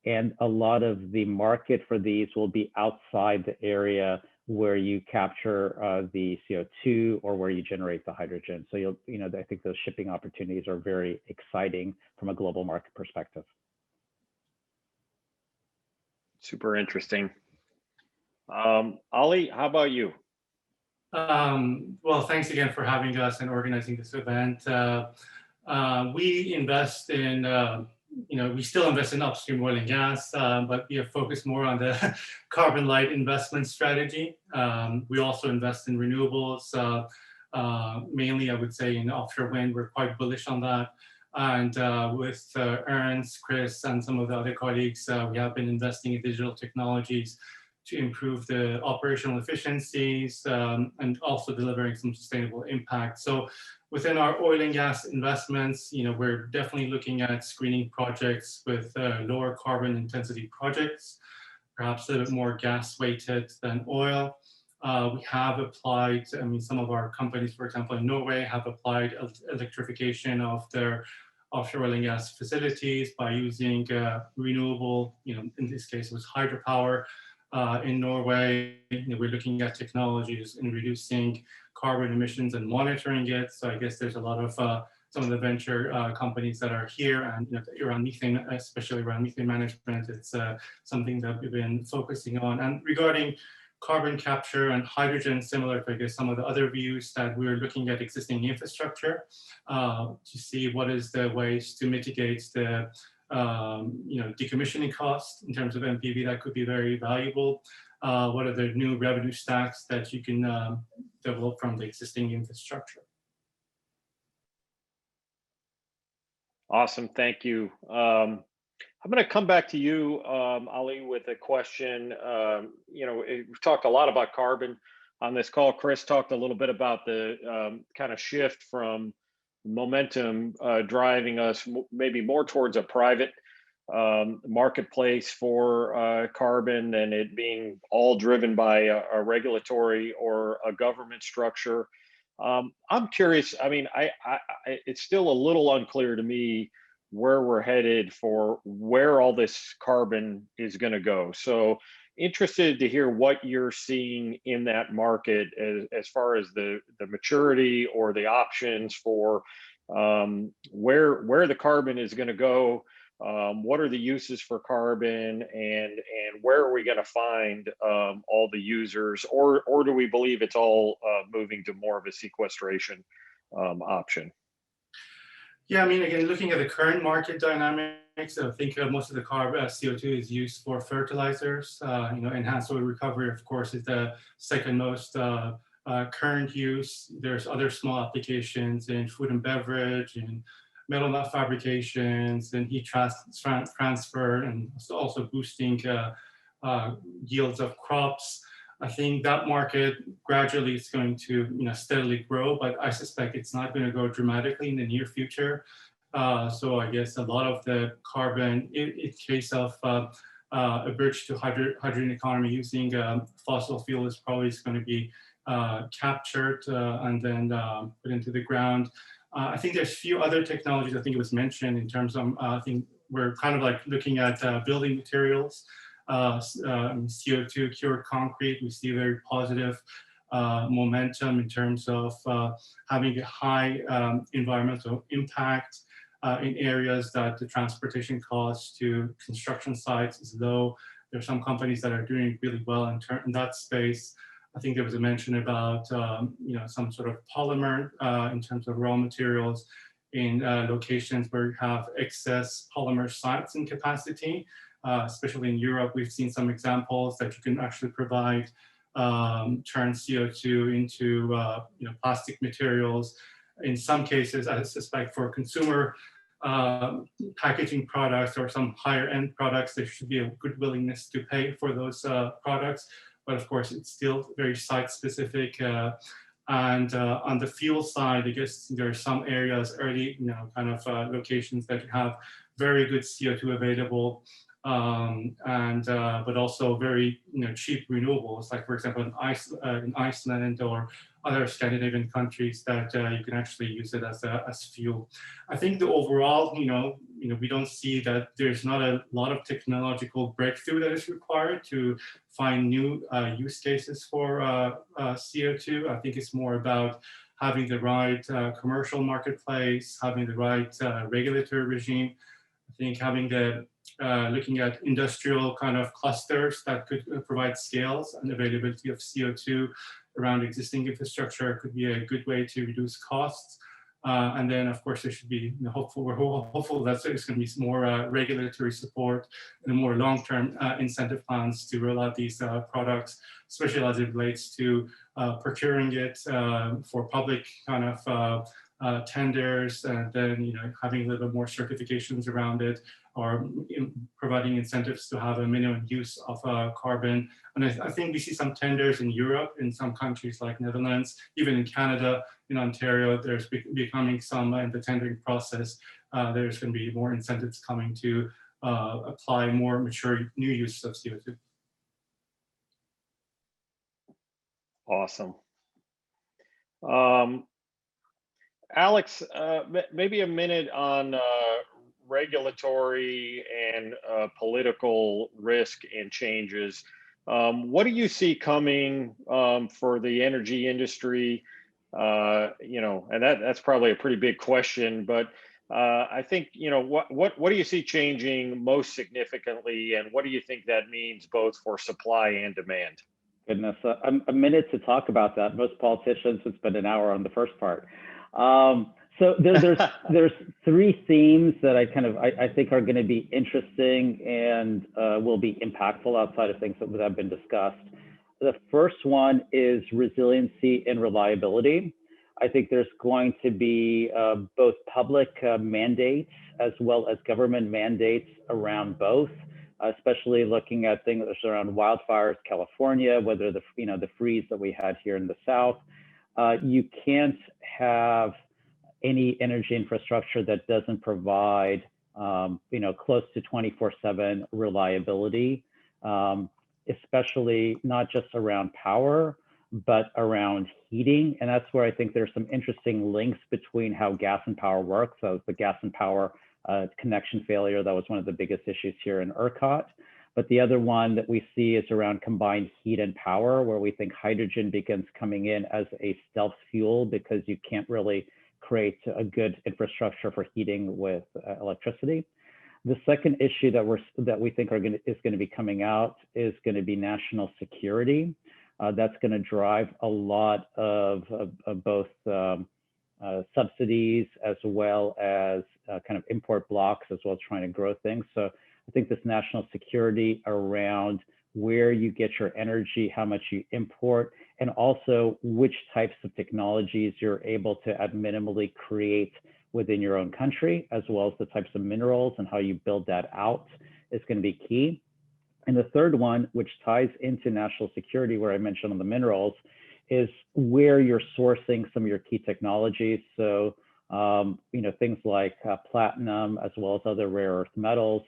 And a lot of the market for these will be outside the area where you capture the CO2 or where you generate the hydrogen. So I think those shipping opportunities are very exciting from a global market perspective. Super interesting. Ali, how about you? Well, thanks again for having us and organizing this event. We invest in we still invest in upstream oil and gas, but we are focused more on the carbon light investment strategy. We also invest in renewables, mainly I would say in offshore wind. We're quite bullish on that. And with Ernst, Chris, and some of the other colleagues, we have been investing in digital technologies to improve the operational efficiencies and also delivering some sustainable impact. So within our oil and gas investments, we're definitely looking at screening projects with lower carbon intensity projects, perhaps a bit more gas weighted than oil. We have applied, some of our companies, for example, in Norway, have applied electrification of their offshore oil and gas facilities by using renewable, in this case it was hydropower. In Norway, we're looking at technologies in reducing carbon emissions and monitoring it. So I guess there's a lot of some of the venture companies that are here, and around methane, especially around methane management, it's something that we've been focusing on. And regarding carbon capture and hydrogen, similar to I guess some of the other views, that we're looking at existing infrastructure to see what is the ways to mitigate the decommissioning costs in terms of NPV that could be very valuable. What are the new revenue stacks that you can develop from the existing infrastructure? Awesome, thank you. I'm going to come back to you, Ali, with a question. We've talked a lot about carbon on this call. Chris talked a little bit about the kind of shift from momentum driving us maybe more towards a private marketplace for carbon and it being all driven by a regulatory or a government structure. I'm curious, I mean, it's still a little unclear to me where we're headed for where all this carbon is going to go. So interested to hear what you're seeing in that market as far as the maturity or the options for where the carbon is going to go. What are the uses for carbon and where are we going to find all the users, or do we believe it's all moving to more of a sequestration option? Yeah, I mean, again, looking at the current market dynamics, I think most of the carbon CO2 is used for fertilizers. Enhanced oil recovery, of course, is the second most current use. There's other small applications in food and beverage, in metal nut fabrications, and heat transfer, and also boosting yields of crops. I think that market gradually is going to steadily grow, but I suspect it's not going to grow dramatically in the near future. So I guess a lot of the carbon, in case of a bridge to hydrogen economy using fossil fuel, is probably going to be captured and then put into the ground. I think there's a few other technologies I think it was mentioned in terms of, I think we're kind of like looking at building materials. CO2 cured concrete, we see very positive momentum in terms of having a high environmental impact in areas that the transportation cost to construction sites is low. There are some companies that are doing really well in that space. I think there was a mention about some sort of polymer in terms of raw materials in locations where you have excess polymer sites and capacity. Especially in Europe, we've seen some examples that you can actually provide turn CO2 into plastic materials. In some cases, I suspect for consumer packaging products or some higher end products, there should be a good willingness to pay for those products. But of course, it's still very site specific. And on the fuel side, I guess there are some areas, early locations that have very good CO2 available. But also very cheap renewables, like for example in Iceland or other Scandinavian countries that you can actually use it as fuel. I think the overall, we don't see that there's not a lot of technological breakthrough that is required to find new use cases for CO2. I think it's more about having the right commercial marketplace, having the right regulatory regime. I think having the looking at industrial kind of clusters that could provide scales and availability of CO2 around existing infrastructure could be a good way to reduce costs. And then, of course, there should be we're hopeful that there's going to be more regulatory support and more long-term incentive plans to roll out these products, especially as it relates to procuring it for public kind of tenders, and then having a little bit more certifications around it, or providing incentives to have a minimum use of carbon. And I think we see some tenders in Europe, in some countries like Netherlands, even in Canada, in Ontario, there's becoming some in the tendering process. There's going to be more incentives coming to apply more mature new uses of CO2. Awesome. Alex, maybe a minute on regulatory and political risk and changes. What do you see coming for the energy industry? And that's probably a pretty big question, but I think, what do you see changing most significantly, and what do you think that means both for supply and demand? Goodness, a minute to talk about that. Most politicians would spend an hour on the first part. So there's three themes that I think are going to be interesting and will be impactful outside of things that have been discussed. The first one is resiliency and reliability. I think there's going to be both public mandates as well as government mandates around both, especially looking at things around wildfires, California, whether the freeze that we had here in the South. You can't have any energy infrastructure that doesn't provide close to 24/7 reliability, especially not just around power, but around heating. And that's where I think there's some interesting links between how gas and power works. So the gas and power connection failure, that was one of the biggest issues here in ERCOT. But the other one that we see is around combined heat and power, where we think hydrogen begins coming in as a stealth fuel because you can't really create a good infrastructure for heating with electricity. The second issue that we think is going to be coming out is going to be national security. That's going to drive a lot of both subsidies as well as kind of import blocks, as well as trying to grow things. So I think this national security around where you get your energy, how much you import, and also which types of technologies you're able to at minimally create within your own country, as well as the types of minerals and how you build that out is going to be key. And the third one, which ties into national security, where I mentioned on the minerals, is where you're sourcing some of your key technologies. So, things like platinum, as well as other rare earth metals.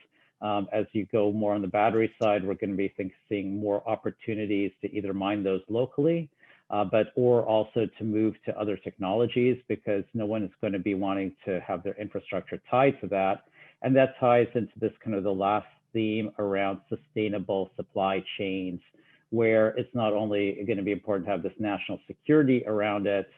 As you go more on the battery side, we're going to be seeing more opportunities to either mine those locally, or also to move to other technologies, because no one is going to be wanting to have their infrastructure tied to that. And that ties into this kind of the last theme around sustainable supply chains, where it's not only going to be important to have this national security around it,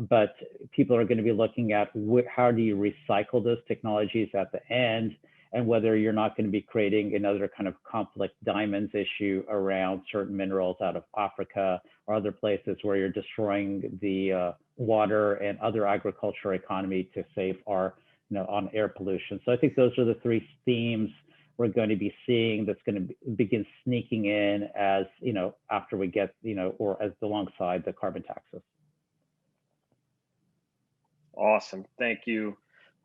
but people are going to be looking at how do you recycle those technologies at the end, and whether you're not going to be creating another kind of conflict diamonds issue around certain minerals out of Africa or other places where you're destroying the water and other agriculture economy to save our, on air pollution. So I think those are the three themes we're going to be seeing that's going to begin sneaking in as, after we get, or as alongside the carbon taxes. Awesome. Thank you.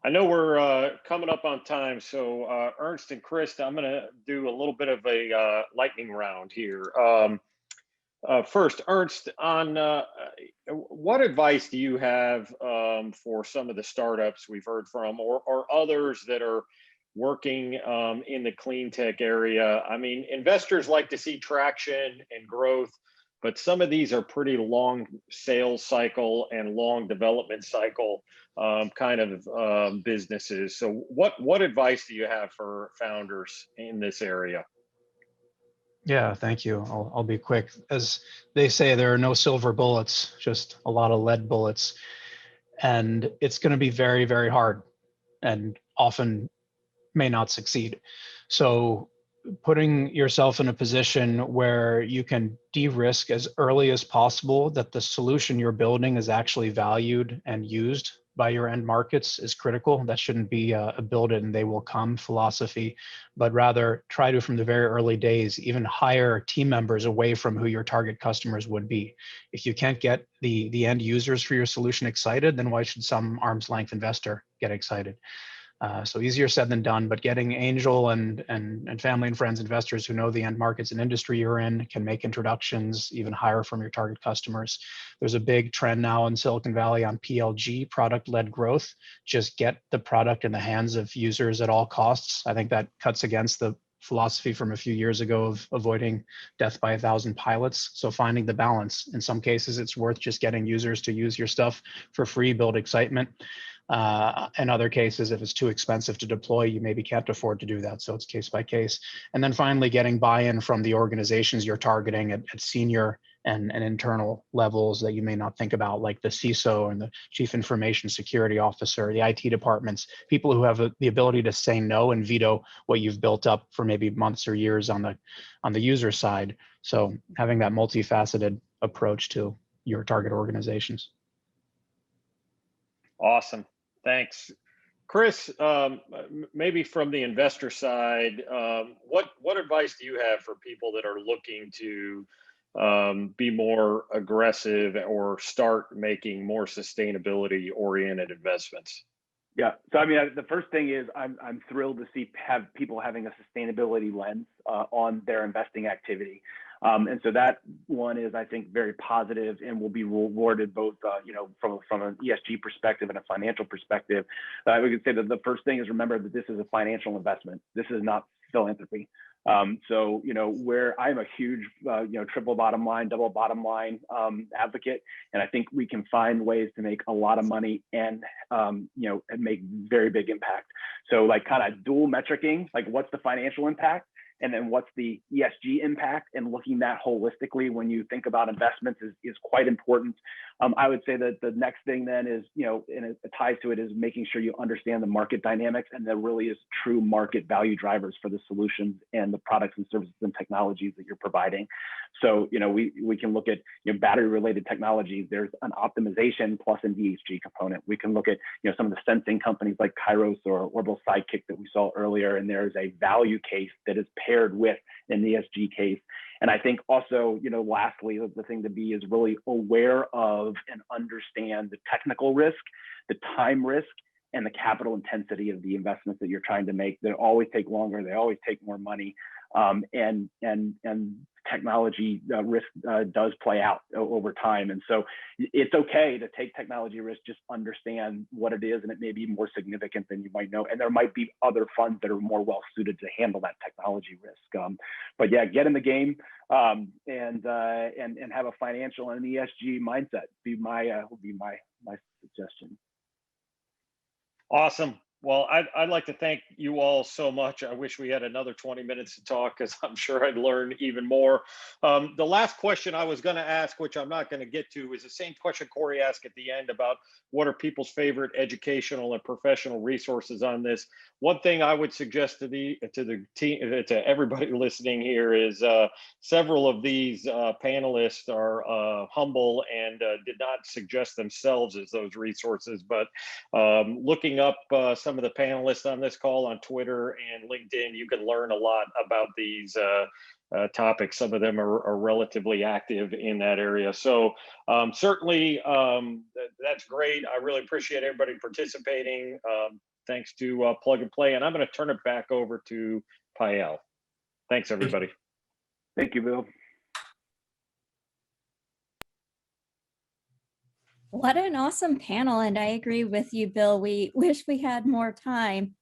I know we're coming up on time, so Ernst and Chris, I'm going to do a little bit of a lightning round here. First, Ernst, on what advice do you have for some of the startups we've heard from, or others that are working in the clean tech area? I mean, investors like to see traction and growth, but some of these are pretty long sales cycle and long development cycle kind of businesses. So what advice do you have for founders in this area? Yeah, thank you. I'll be quick. As they say, there are no silver bullets, just a lot of lead bullets. And it's going to be very, very hard and often may not succeed. So putting yourself in a position where you can de-risk as early as possible that the solution you're building is actually valued and used by your end markets is critical. That shouldn't be a build it and they will come philosophy, but rather try to, from the very early days, even hire team members away from who your target customers would be. If you can't get the end users for your solution excited, then why should some arm's length investor get excited? So easier said than done, but getting angel and family and friends, investors who know the end markets and industry you're in can make introductions, even hire from your target customers. There's a big trend now in Silicon Valley on PLG, product-led growth. Just get the product in the hands of users at all costs. I think that cuts against the philosophy from a few years ago of avoiding death by 1,000 pilots. So finding the balance. In some cases, it's worth just getting users to use your stuff for free, build excitement. In other cases, if it's too expensive to deploy, you maybe can't afford to do that. So it's case by case. And then finally, getting buy-in from the organizations you're targeting at senior and internal levels that you may not think about, like the CISO and the Chief Information Security Officer, the IT departments, people who have the ability to say no and veto what you've built up for maybe months or years on the user side. So having that multifaceted approach to your target organizations. Awesome. Thanks. Chris, maybe from the investor side, what advice do you have for people that are looking to be more aggressive or start making more sustainability oriented investments? Yeah. So I mean, the first thing is I'm thrilled to see people having a sustainability lens on their investing activity. And so that one is, I think, very positive and will be rewarded both, from an ESG perspective and a financial perspective. We could say that the first thing is remember that this is a financial investment. This is not philanthropy. So, where I'm a huge, triple bottom line, double bottom line advocate, and I think we can find ways to make a lot of money and, and make very big impact. So like kind of dual metricing, like what's the financial impact? And then what's the ESG impact, and looking that holistically when you think about investments is quite important. I would say that the next thing then is, and it ties to it, is making sure you understand the market dynamics, and there really is true market value drivers for the solutions and the products and services and technologies that you're providing. So, we can look at battery related technologies. There's an optimization plus an ESG component. We can look at some of the sensing companies like Kairos or Orbital Sidekick that we saw earlier, and there's a value case that is paired with an ESG case. And I think also, lastly, the thing to be is really aware of and understand the technical risk, the time risk, and the capital intensity of the investments that you're trying to make. They always take longer. They always take more money. And technology risk does play out over time. And so it's okay to take technology risk, just understand what it is, and it may be more significant than you might know. And there might be other funds that are more well suited to handle that technology risk. But yeah, get in the game and have a financial and ESG mindset. Would be my suggestion. Awesome. Well, I'd like to thank you all so much. I wish we had another 20 minutes to talk, because I'm sure I'd learn even more. The last question I was going to ask, which I'm not going to get to, is the same question Corey asked at the end about what are people's favorite educational and professional resources on this. One thing I would suggest to the team, to everybody listening here, is several of these panelists are humble and did not suggest themselves as those resources, but looking up some of the panelists on this call on Twitter and LinkedIn, you can learn a lot about these topics. Some of them are relatively active in that area. So certainly that's great. I really appreciate everybody participating. Thanks to Plug and Play. And I'm going to turn it back over to Pael. Thanks, everybody. Thank you, Bill. What an awesome panel. And I agree with you, Bill. We wish we had more time.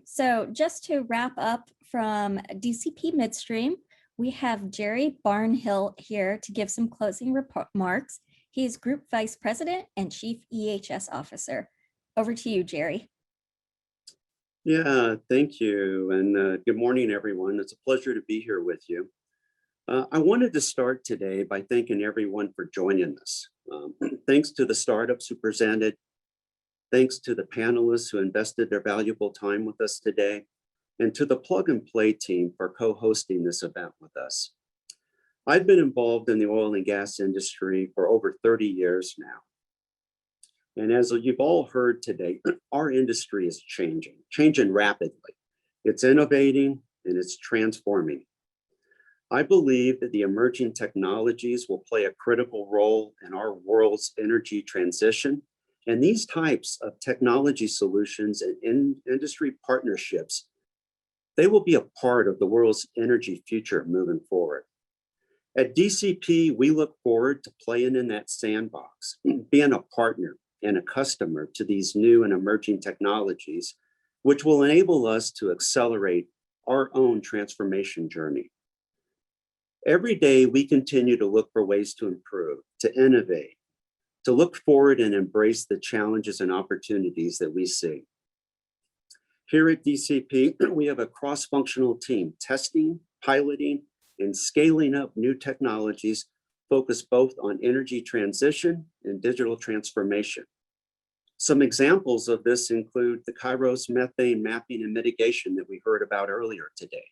So just to wrap up from DCP Midstream, we have Jerry Barnhill here to give some closing remarks. He's Group Vice President and Chief EHS Officer. Over to you, Jerry. Yeah, thank you. And good morning, everyone. It's a pleasure to be here with you. I wanted to start today by thanking everyone for joining us. Thanks to the startups who presented, thanks to the panelists who invested their valuable time with us today, and to the Plug and Play team for co-hosting this event with us. I've been involved in the oil and gas industry for over 30 years now. And as you've all heard today, our industry is changing rapidly. It's innovating and it's transforming. I believe that the emerging technologies will play a critical role in our world's energy transition. And these types of technology solutions and industry partnerships, they will be a part of the world's energy future moving forward. At DCP, we look forward to playing in that sandbox, being a partner and a customer to these new and emerging technologies, which will enable us to accelerate our own transformation journey. Every day, we continue to look for ways to improve, to innovate, to look forward and embrace the challenges and opportunities that we see. Here at DCP, we have a cross-functional team testing, piloting, and scaling up new technologies focused both on energy transition and digital transformation. Some examples of this include the Kairos methane mapping and mitigation that we heard about earlier today,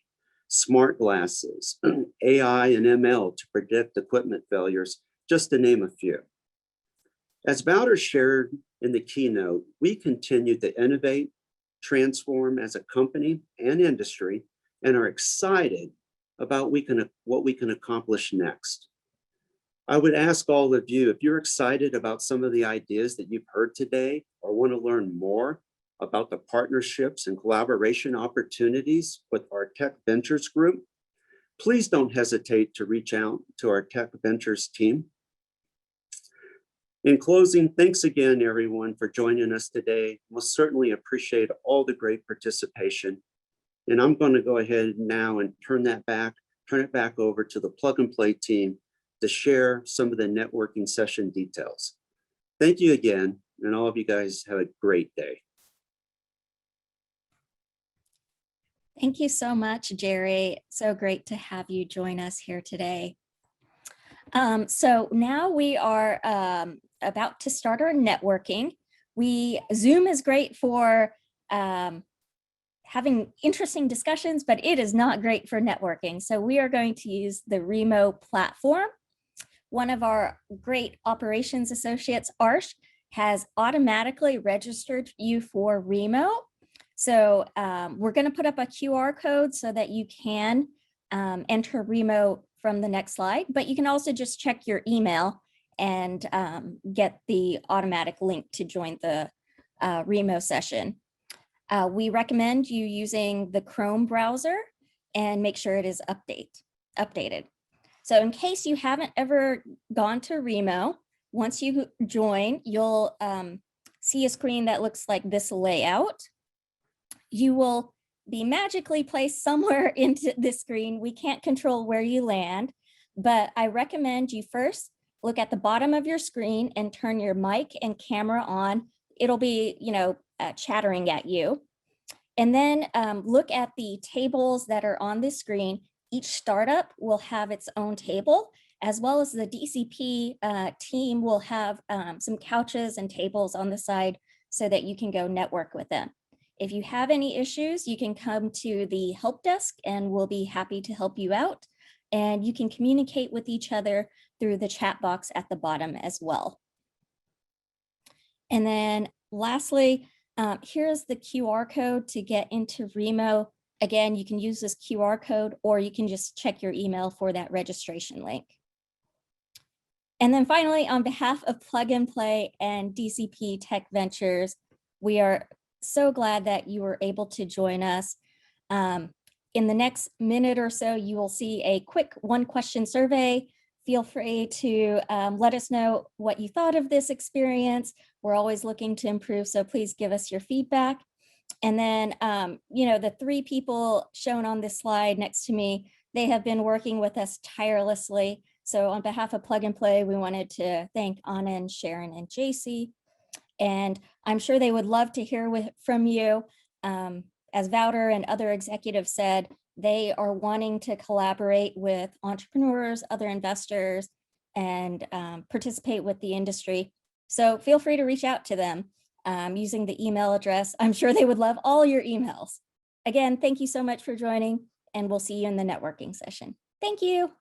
smart glasses, AI and ML to predict equipment failures, just to name a few. As Wouter shared in the keynote, we continue to innovate, transform as a company and industry, and are excited about what we can accomplish next. I would ask all of you, if you're excited about some of the ideas that you've heard today or want to learn more about the partnerships and collaboration opportunities with our Tech Ventures group, please don't hesitate to reach out to our Tech Ventures team. In closing, thanks again, everyone, for joining us today. Most certainly appreciate all the great participation. And I'm going to go ahead now and turn it back over to the Plug and Play team to share some of the networking session details. Thank you again, and all of you guys have a great day. Thank you so much, Jerry. So great to have you join us here today. So now we are about to start our networking. Zoom is great for having interesting discussions, but it is not great for networking. So we are going to use the Remo platform. One of our great operations associates, Arsh, has automatically registered you for Remo. So we're going to put up a QR code so that you can enter Remo from the next slide, but you can also just check your email and get the automatic link to join the Remo session. We recommend you using the Chrome browser and make sure it is updated. So in case you haven't ever gone to Remo, once you join, you'll see a screen that looks like this layout. You will be magically placed somewhere into this screen. We can't control where you land, but I recommend you first look at the bottom of your screen and turn your mic and camera on. It'll be, chattering at you. And then look at the tables that are on this screen. Each startup will have its own table, as well as the DCP team will have some couches and tables on the side so that you can go network with them. If you have any issues, you can come to the help desk and we'll be happy to help you out. And you can communicate with each other through the chat box at the bottom as well. And then lastly, here's the QR code to get into Remo. Again, you can use this QR code or you can just check your email for that registration link. And then finally, on behalf of Plug and Play and DCP Tech Ventures, we are so glad that you were able to join us. In the next minute or so, you will see a quick one-question survey. Feel free to let us know what you thought of this experience. We're always looking to improve, so please give us your feedback. And then, the three people shown on this slide next to me, they have been working with us tirelessly. So on behalf of Plug and Play, we wanted to thank Anna, Sharon, and JC. And I'm sure they would love to hear from you. As Wouter and other executives said, they are wanting to collaborate with entrepreneurs, other investors, and participate with the industry. So feel free to reach out to them using the email address. I'm sure they would love all your emails. Again, thank you so much for joining, and we'll see you in the networking session. Thank you.